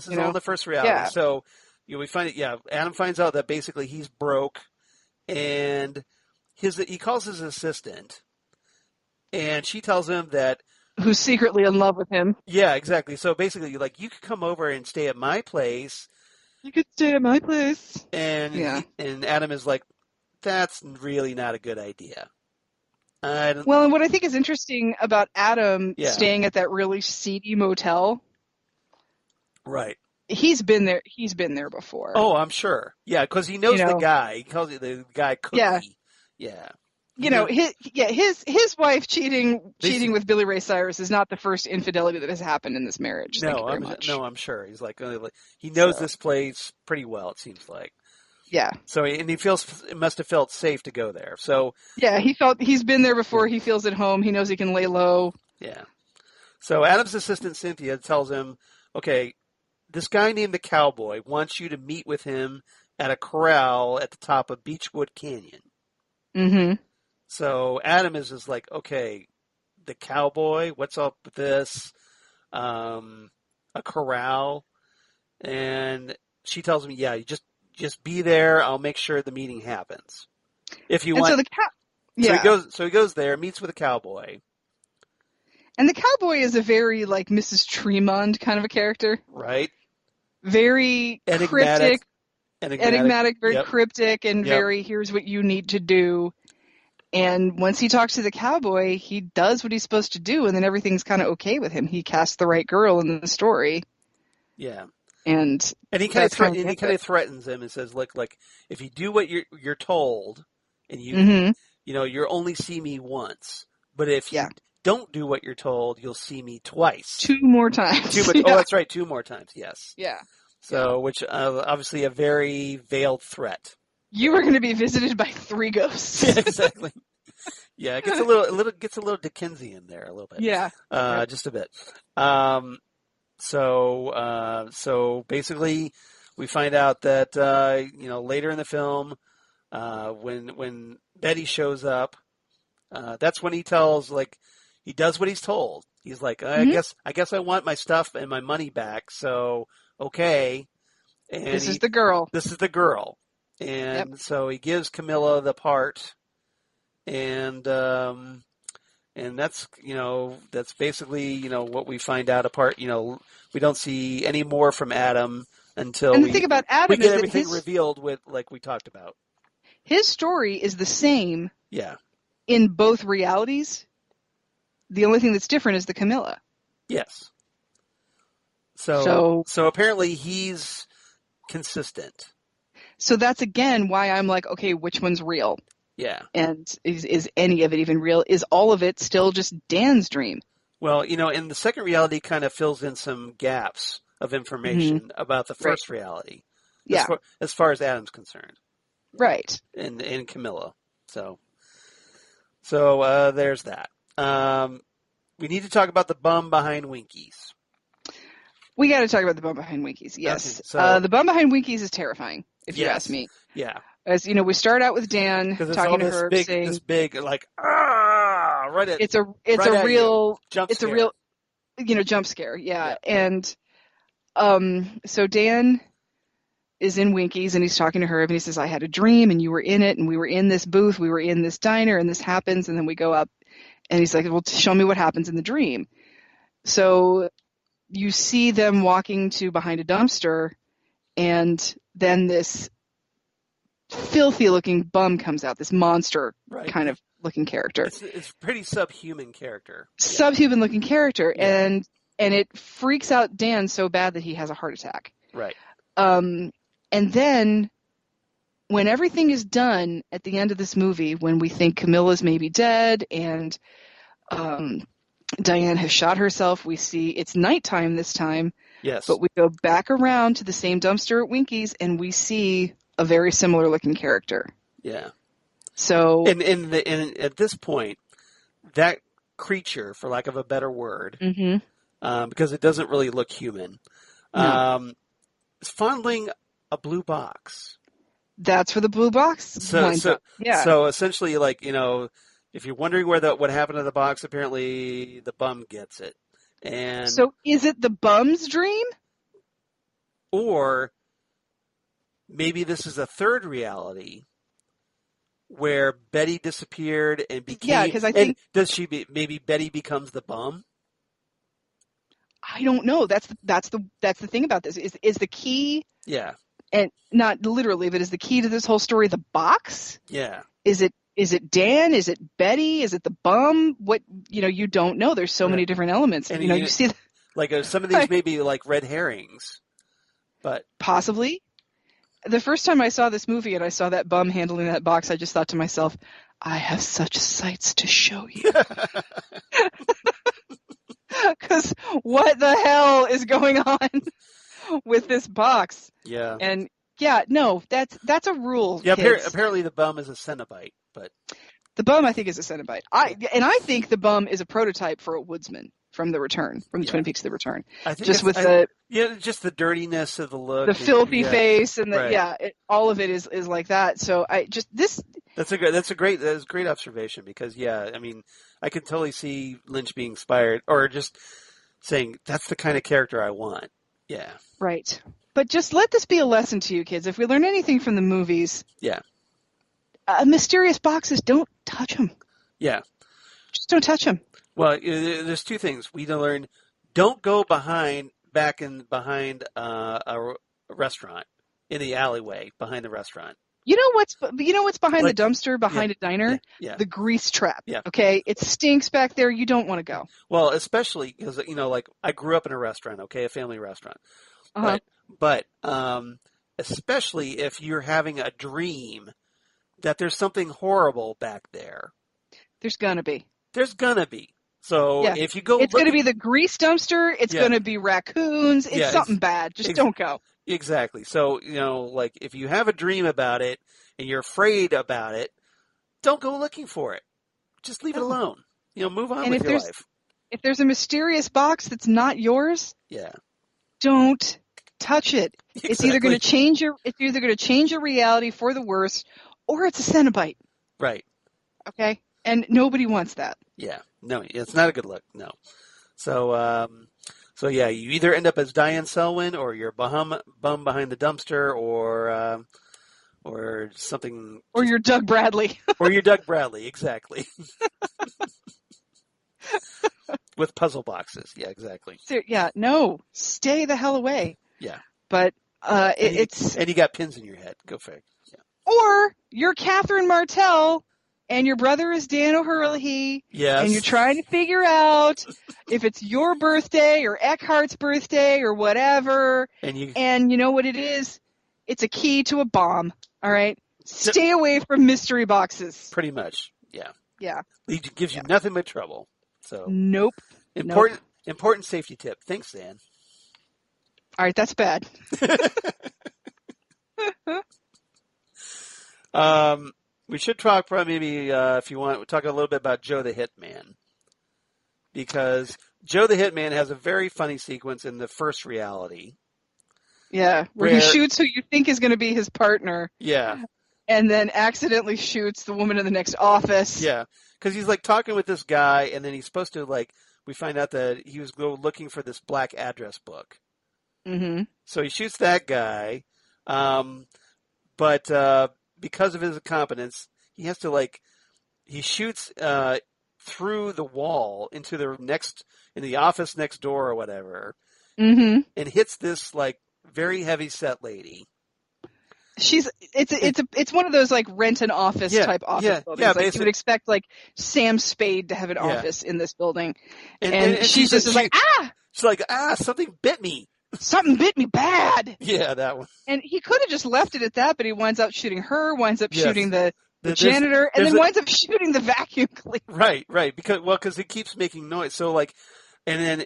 is all in the first reality. Yeah. So we find it. Yeah, Adam finds out that basically he's broke, and he calls his assistant, and she tells him that. Who's secretly in love with him. Yeah, exactly. So basically, like, you could come over and stay at my place. You could stay at my place. And and Adam is like, that's really not a good idea. Well, and what I think is interesting about Adam staying at that really seedy motel. Right. He's been there before. Oh, I'm sure. Yeah, because he knows the guy. He calls it the guy Cookie. Yeah. Yeah. His wife cheating with Billy Ray Cyrus is not the first infidelity that has happened in this marriage. Thank you very much. No, I'm sure. He's like he knows this place pretty well. It seems like. Yeah. So he must have felt safe to go there. So yeah, he's been there before. He feels at home. He knows he can lay low. Yeah. So Adam's assistant Cynthia tells him, "Okay, this guy named the Cowboy wants you to meet with him at a corral at the top of Beechwood Canyon." Mm-hmm. So Adam is just like, okay, the Cowboy, what's up with this? A corral. And she tells me, yeah, you just be there. I'll make sure the meeting happens. If you want. So he goes there, meets with a cowboy. And the cowboy is a very like Mrs. Tremond kind of a character. Right. Very enigmatic, very cryptic, and very, here's what you need to do. And once he talks to the cowboy, he does what he's supposed to do, and then everything's kind of okay with him. He casts the right girl in the story. Yeah. And he kind of threatens him and says, "Look, like if you do what you're told, and you'll only see me once. But if you don't do what you're told, you'll see me twice, 2 more times. Oh, that's right, 2 more times. Yes. Yeah. So, which obviously a very veiled threat. You were going to be visited by 3 ghosts. Yeah, exactly. Yeah, it gets a little Dickensian there a little bit. Yeah. Just a bit. So basically, we find out that later in the film, when Betty shows up, that's when he tells he does what he's told. He's like, I guess I want my stuff and my money back. So okay. And this is the girl. And so he gives Camilla the part, and that's that's basically what we find out apart. We don't see any more from Adam until the thing about Adam we get is everything revealed with like we talked about. His story is the same. Yeah. In both realities, the only thing that's different is the Camilla. Yes. So apparently he's consistent. So that's, again, why I'm like, okay, which one's real? Yeah. And is any of it even real? Is all of it still just Dan's dream? Well, and the second reality kind of fills in some gaps of information about the first reality. Yeah. As far as Adam's concerned. Right. And Camilla. So there's that. We need to talk about the bum behind Winkies. We got to talk about the bum behind Winkies. Yes. Okay, so, the bum behind Winkies is terrifying, if you ask me. Yeah. As you know, we start out with Dan talking to her, saying, this big, like, right at, it's a real jump scare. Yeah. And, so Dan is in Winkies and he's talking to her and he says, I had a dream and you were in it and we were in this booth, we were in this diner and this happens. And then we go up and he's like, well, show me what happens in the dream. So you see them walking to behind a dumpster and then this filthy looking bum comes out, this monster kind of looking character. It's pretty subhuman character. Subhuman looking character. Yeah. And it freaks out Dan so bad that he has a heart attack. Right. And then when everything is done at the end of this movie, when we think Camilla's maybe dead and Diane has shot herself, we see it's nighttime this time. Yes. But we go back around to the same dumpster at Winkies and we see a very similar looking character. Yeah. So and at this point, that creature, for lack of a better word, because it doesn't really look human, is fondling a blue box. That's for the blue box. So essentially, like, you know, if you're wondering what happened to the box, apparently the bum gets it. And so is it the bum's dream? Or maybe this is a third reality where Betty disappeared and became. Yeah, because I think maybe Betty becomes the bum. I don't know. That's the thing about this. Is the key? Yeah. And not literally, but is the key to this whole story the box? Yeah. Is it Dan? Is it Betty? Is it the bum? What, you don't know. There's so many different elements. And you see like some of these may be like red herrings, but possibly. The first time I saw this movie and I saw that bum handling that box, I just thought to myself, I have such sights to show you. Because what the hell is going on with this box? Yeah. And that's a rule. Yeah. Apparently the bum is a Cenobite, but the bum I think is a Cenobite. I think the bum is a prototype for a woodsman from The Return, from the Twin Peaks: The Return. I think just just the dirtiness of the look, the filthy face, and all of it is like that. So That's a great observation because I mean I can totally see Lynch being inspired or just saying that's the kind of character I want. Yeah. Right. But just let this be a lesson to you kids. If we learn anything from the movies, mysterious boxes, don't touch them. Yeah. Just don't touch them. Well, there's two things we need to learn. Don't go behind a restaurant in the alleyway behind the restaurant. You know what's behind the dumpster behind a diner? Yeah. The grease trap. Yeah. Okay, it stinks back there. You don't want to go. Well, especially because like I grew up in a restaurant. Okay, a family restaurant. But especially if you're having a dream that there's something horrible back there. There's gonna be. So if you go, it's going to be the grease dumpster. It's going to be raccoons. It's something bad. Just don't go. Exactly. So, like if you have a dream about it and you're afraid about it, don't go looking for it. Just leave it alone. Move on with your life. If there's a mysterious box that's not yours, don't touch it. Exactly. It's either going to change your reality for the worse, or it's a Cenobite. Right. Okay. And nobody wants that. Yeah. No, it's not a good look. No. So, you either end up as Diane Selwyn or you're bum behind the dumpster or something. Or you're Doug Bradley. Or you're Doug Bradley, exactly. With puzzle boxes. Yeah, exactly. So, stay the hell away. Yeah. But and you got pins in your head. Go figure. Yeah. Or you're Catherine Martell. And your brother is Dan O'Hurley. Yes. And you're trying to figure out if it's your birthday or Eckhart's birthday or whatever. And you know what it is? It's a key to a bomb. All right? Stay away from mystery boxes. Pretty much. Yeah. Yeah. It gives you nothing but trouble. So. Nope. Important safety tip. Thanks, Dan. All right. That's bad. We should talk probably maybe, if you want, we'll talk a little bit about Joe the Hitman. Because Joe the Hitman has a very funny sequence in the first reality. Yeah, where he shoots who you think is going to be his partner. Yeah. And then accidentally shoots the woman in the next office. Yeah, because he's like talking with this guy, and then he's supposed to we find out that he was looking for this black address book. Mm-hmm. So he shoots that guy, but because of his incompetence, he has to he shoots through the wall into in the office next door or whatever, mm-hmm. and hits this very heavy set lady. It's one of those rent an office type office buildings. You would expect Sam Spade to have an office in this building, and she just is she's like something bit me. Something bit me bad. Yeah, that one. And he could have just left it at that, but he winds up shooting her, winds up shooting the janitor, and then winds up shooting the vacuum cleaner. Right. Because it keeps making noise. So and then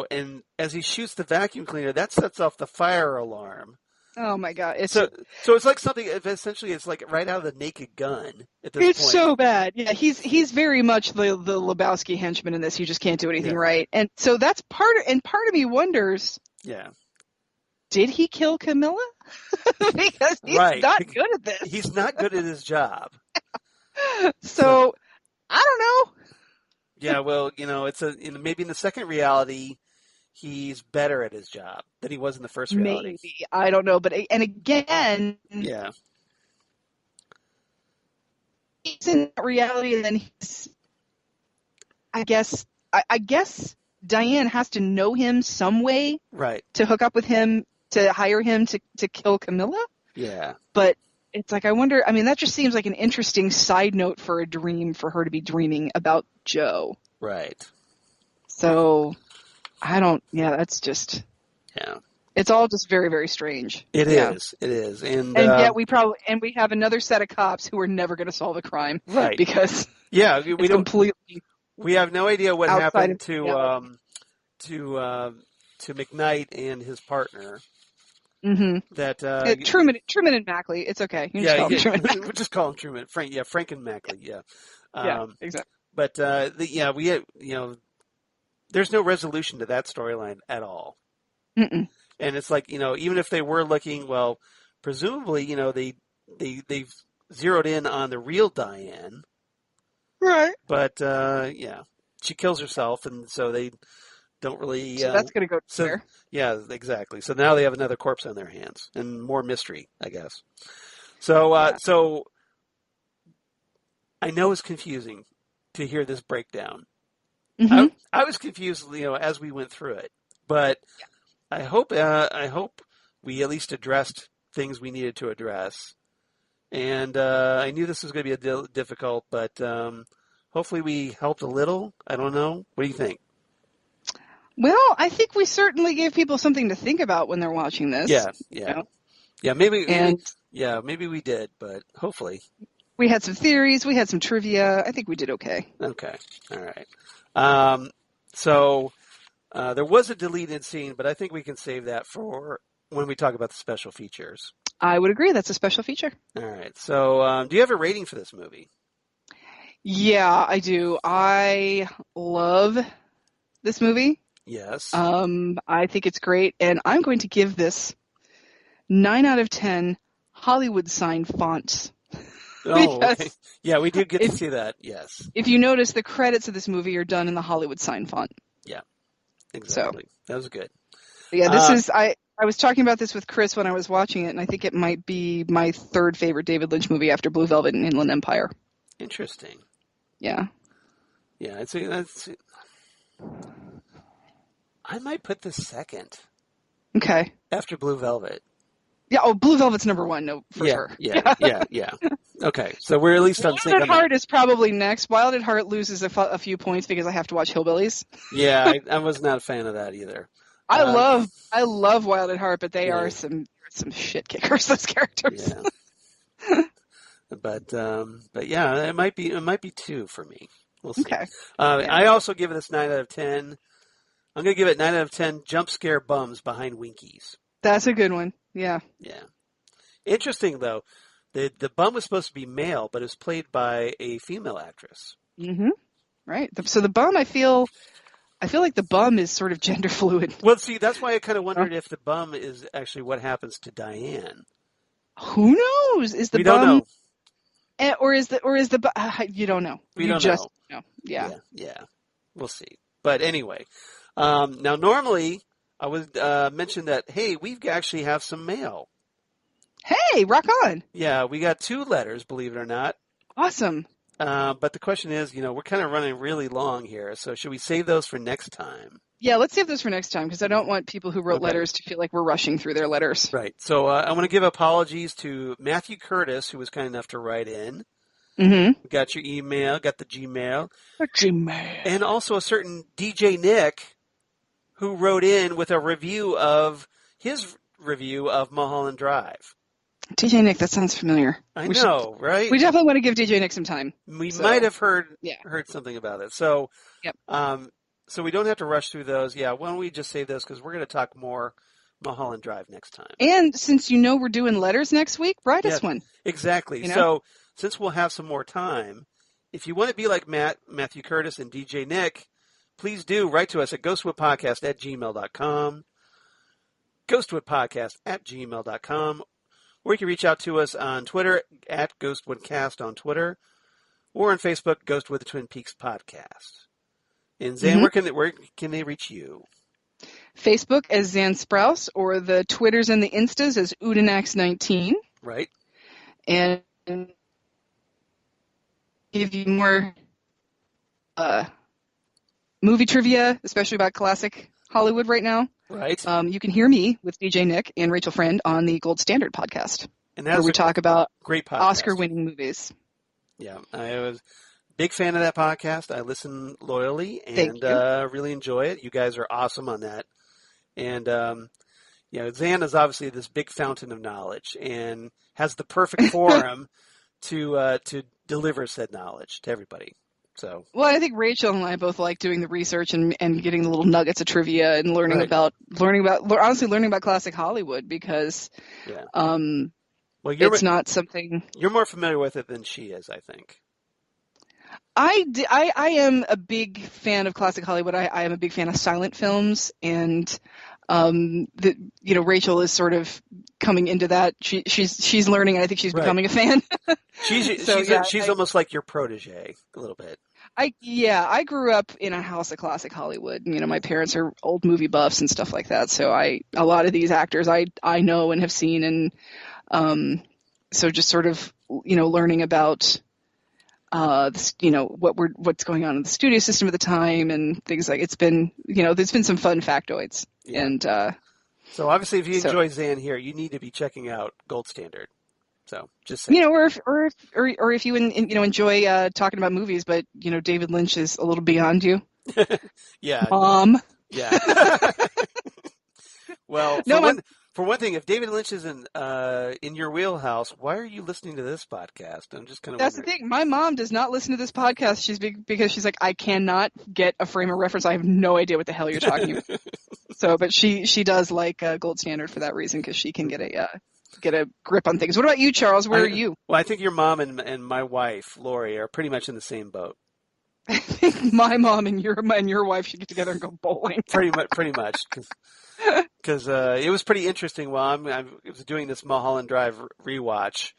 and as he shoots the vacuum cleaner, that sets off the fire alarm. Oh my God! So it's like something. Essentially, it's like right out of the Naked Gun at this point. It's so bad. Yeah, he's very much the Lebowski henchman in this. You just can't do anything right, and so that's part of me wonders. Yeah. Did he kill Camilla? Because he's not good at this. He's not good at his job. So I don't know. Yeah, well, it's maybe in the second reality, he's better at his job than he was in the first reality. Maybe. I don't know. And again. Yeah. He's in reality, and then he's. I guess Diane has to know him some way. Right. To hook up with him, to hire him to kill Camilla. Yeah. But it's I wonder, that just seems like an interesting side note for a dream for her to be dreaming about Joe. Right. So, that's just... Yeah. It's all just very, very strange. It is. And yet we have another set of cops who are never going to solve a crime. Right. Because we don't completely... We have no idea what happened to McKnight and his partner. Mm-hmm. That Truman and Mackley. It's okay. You just call him Truman. We'll just call him Truman. Frank and Mackley. Yeah. Yeah. Exactly. But there's no resolution to that storyline at all. Mm-mm. And it's even if they were looking, well, presumably they've zeroed in on the real Diane. Right. But she kills herself, and so they don't really. So that's going to go there. Yeah, exactly. So now they have another corpse on their hands, and more mystery, I guess. So, so I know it's confusing to hear this breakdown. Mm-hmm. I was confused, as we went through it, but I hope we at least addressed things we needed to address. And I knew this was going to be difficult, but hopefully we helped a little. I don't know. What do you think? Well, I think we certainly gave people something to think about when they're watching this. Yeah. Maybe we did, but hopefully we had some theories. We had some trivia. I think we did okay. Okay, all right. So there was a deleted scene, but I think we can save that for when we talk about the special features. I would agree. That's a special feature. All right. So, do you have a rating for this movie? Yeah, I do. I love this movie. Yes. I think it's great, and I'm going to give this 9 out of 10 Hollywood sign fonts. Oh, okay. Yeah, we do get to see that. Yes. If you notice, the credits of this movie are done in the Hollywood sign font. Yeah, exactly. So, that was good. Yeah, this is I was talking about this with Chris when I was watching it, and I think it might be my third favorite David Lynch movie after Blue Velvet and Inland Empire. Interesting. Yeah. Yeah, I might put this second. Okay. After Blue Velvet. Yeah, Blue Velvet's number one, for sure. Yeah. Okay, so we're at least on sync. Wild at Heart is probably next. Wild at Heart loses a few points because I have to watch Hillbillies. Yeah, I was not a fan of that either. I love Wild at Heart, but they are some shit kickers, those characters. Yeah. But yeah, it might be 2 for me. We'll see. Okay. I also give this 9 out of 10. I'm going to give it 9 out of 10 jump scare bums behind Winkies. That's a good one. Yeah. Yeah. Interesting though, The bum was supposed to be male, but it was played by a female actress. Mm-hmm. Right. So the bum, I feel like the bum is sort of gender fluid. Well, see, that's why I kind of wondered if the bum is actually what happens to Diane. Who knows? Is the we bum? Don't know. Or is the you don't know. We don't just know. know. Yeah. We'll see. But anyway, now normally I would mention that, hey, we actually have some mail. Hey, rock on. Yeah, we got 2 letters, believe it or not. Awesome. But the question is, we're kind of running really long here, so should we save those for next time? Yeah, let's save those for next time because I don't want people who wrote letters to feel like we're rushing through their letters. Right. So I want to give apologies to Matthew Curtis, who was kind enough to write in. Mm-hmm. We got your email, got the Gmail. The Gmail. And also a certain DJ Nick, who wrote in with a review of his review of Mulholland Drive. DJ Nick, that sounds familiar. I know, right? We definitely want to give DJ Nick some time. We might have heard something about it. So, yep. So we don't have to rush through those. Yeah, why don't we just save those because we're going to talk more Mulholland Drive next time. And since we're doing letters next week, write us one. Exactly. So since we'll have some more time, if you want to be like Matthew Curtis and DJ Nick, please do write to us at ghostwoodpodcast@gmail.com, ghostwoodpodcast@gmail.com, or you can reach out to us on Twitter at Ghostwoodcast on Twitter, or on Facebook, Ghostwood the Twin Peaks Podcast. And Xan, where can they reach you? Facebook as Xan Sprouse, or the Twitters and the Instas as Udinax19. Right. And give you more movie trivia, especially about classic Hollywood right now. Right. You can hear me with DJ Nick and Rachel Friend on the Gold Standard podcast, where we talk about great Oscar-winning movies. Yeah, I was a big fan of that podcast. I listen loyally and really enjoy it. You guys are awesome on that. And, Xan is obviously this big fountain of knowledge and has the perfect forum to deliver said knowledge to everybody. So, well, I think Rachel and I both like doing the research and getting the little nuggets of trivia and learning about classic Hollywood because, it's not something you're more familiar with it than she is, I think. I am a big fan of classic Hollywood. I am a big fan of silent films, and Rachel is sort of coming into that. She's learning, and I think she's becoming a fan. She's almost like your protege a little bit. I grew up in a house of classic Hollywood. My parents are old movie buffs and stuff like that. So a lot of these actors I know and have seen, and so just sort of learning about what's going on in the studio system at the time and things like there's been some fun factoids. Yeah. And so obviously if you enjoy Xan here, you need to be checking out Gold Standard. So just saying. Or if you enjoy talking about movies, but David Lynch is a little beyond you. Yeah. Yeah. Well, for one thing, if David Lynch isn't in your wheelhouse, why are you listening to this podcast? I'm just kind of That's wondering. The thing. My mom does not listen to this podcast. Because she's like, I cannot get a frame of reference. I have no idea what the hell you're talking about. So, but she does like Gold Standard for that reason because she can get a grip on things. What about you, Charles? Where are you? Well, I think your mom and my wife, Lori, are pretty much in the same boat. I think my mom and your wife should get together and go bowling. Pretty much. Because it was pretty interesting while I was doing this Mulholland Drive rewatch,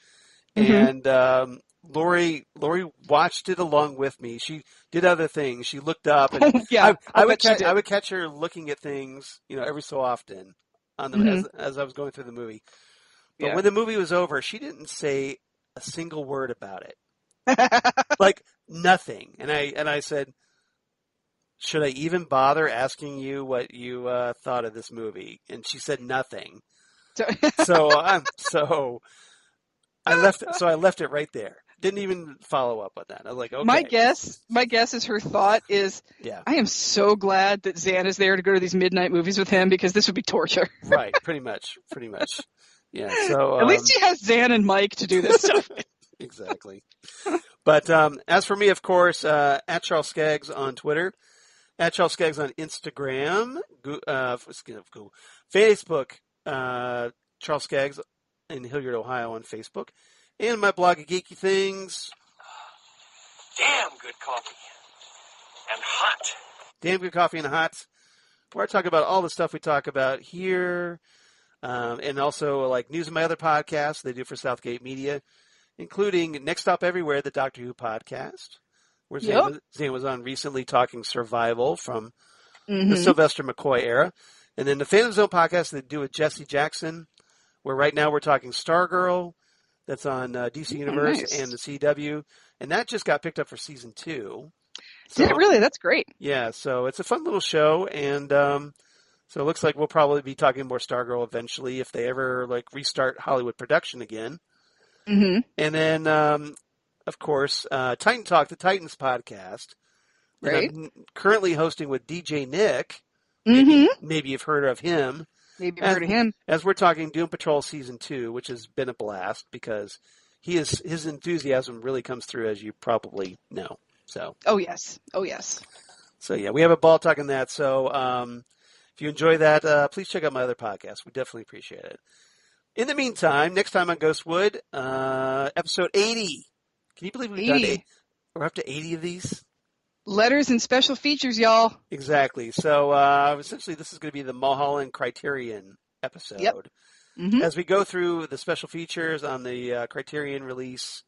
and Lori watched it along with me. She did other things. She looked up, and I would catch her looking at things, every so often on the as I was going through the movie. But when the movie was over, she didn't say a single word about it, like nothing. And I said, should I even bother asking you what you thought of this movie? And she said nothing. So I left it right there. Didn't even follow up on that. I was like, okay. My guess is her thought is, I am so glad that Xan is there to go to these midnight movies with him because this would be torture. Right, pretty much. Yeah. So at least he has Xan and Mike to do this stuff. Exactly. But as for me, of course, at Charles Skaggs on Twitter. At Charles Skaggs on Instagram, Facebook, Charles Skaggs in Hilliard, Ohio on Facebook. and my blog of geeky things. Damn good coffee. And hot. Damn good coffee and hot. Where I talk about all the stuff we talk about here, and also like news of my other podcasts they do for Southgate Media, including Next Stop Everywhere, the Doctor Who podcast, where Xan was on recently talking Survival from the Sylvester McCoy era. And then the Phantom Zone podcast they do with Jesse Jackson, where right now we're talking Stargirl, that's on DC Universe and the CW. And that just got picked up for season 2. So, did it really? That's great. Yeah, so it's a fun little show, and so it looks like we'll probably be talking more Stargirl eventually if they ever like restart Hollywood production again. Mm-hmm. And then, of course, Titan Talk, the Titans podcast, that I'm currently hosting with DJ Nick. Maybe you've heard of him. Maybe you've heard of him. As we're talking Doom Patrol Season 2, which has been a blast because his enthusiasm really comes through, as you probably know. So. Oh, yes. So, yeah, we have a ball talking that. So, if you enjoy that, please check out my other podcast. We definitely appreciate it. In the meantime, next time on Ghostwood, episode 80. Can you believe we've done we're up to 80 of these? Letters and special features, y'all. Exactly. So, essentially, this is going to be the Mulholland Criterion episode. Yep. As we go through the special features on the Criterion release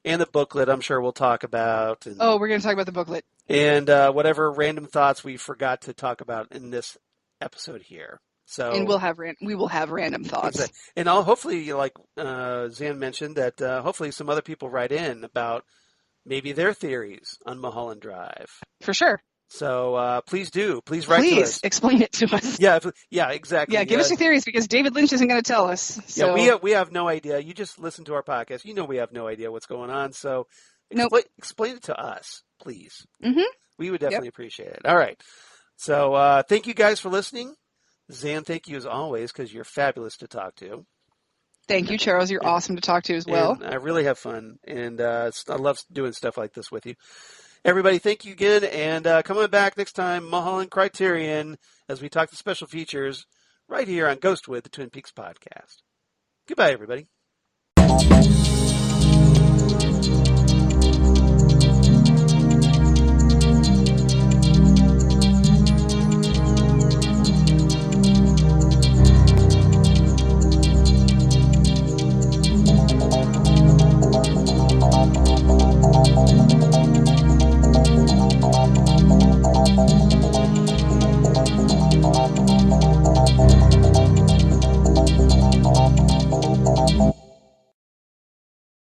and the booklet, I'm sure we'll talk about. And, we're going to talk about the booklet. And whatever random thoughts we forgot to talk about in this episode here. So, and we will have random thoughts. Exactly. And I'll hopefully, like Xan mentioned, that hopefully some other people write in about maybe their theories on Mulholland Drive. For sure. So please do. Please write to us. Please explain it to us. Yeah, exactly. Yeah, give us your theories because David Lynch isn't going to tell us. So. Yeah, we have no idea. You just listen to our podcast. You know we have no idea what's going on. So explain it to us, please. We would definitely appreciate it. All right. So thank you guys for listening. Xan, thank you as always because you're fabulous to talk to. Thank you, Charles. You're awesome to talk to as well. And I really have fun, and I love doing stuff like this with you. Everybody, thank you again, and come on back next time, Mulholland Criterion, as we talk the special features right here on Ghostwood, the Twin Peaks podcast. Goodbye, everybody.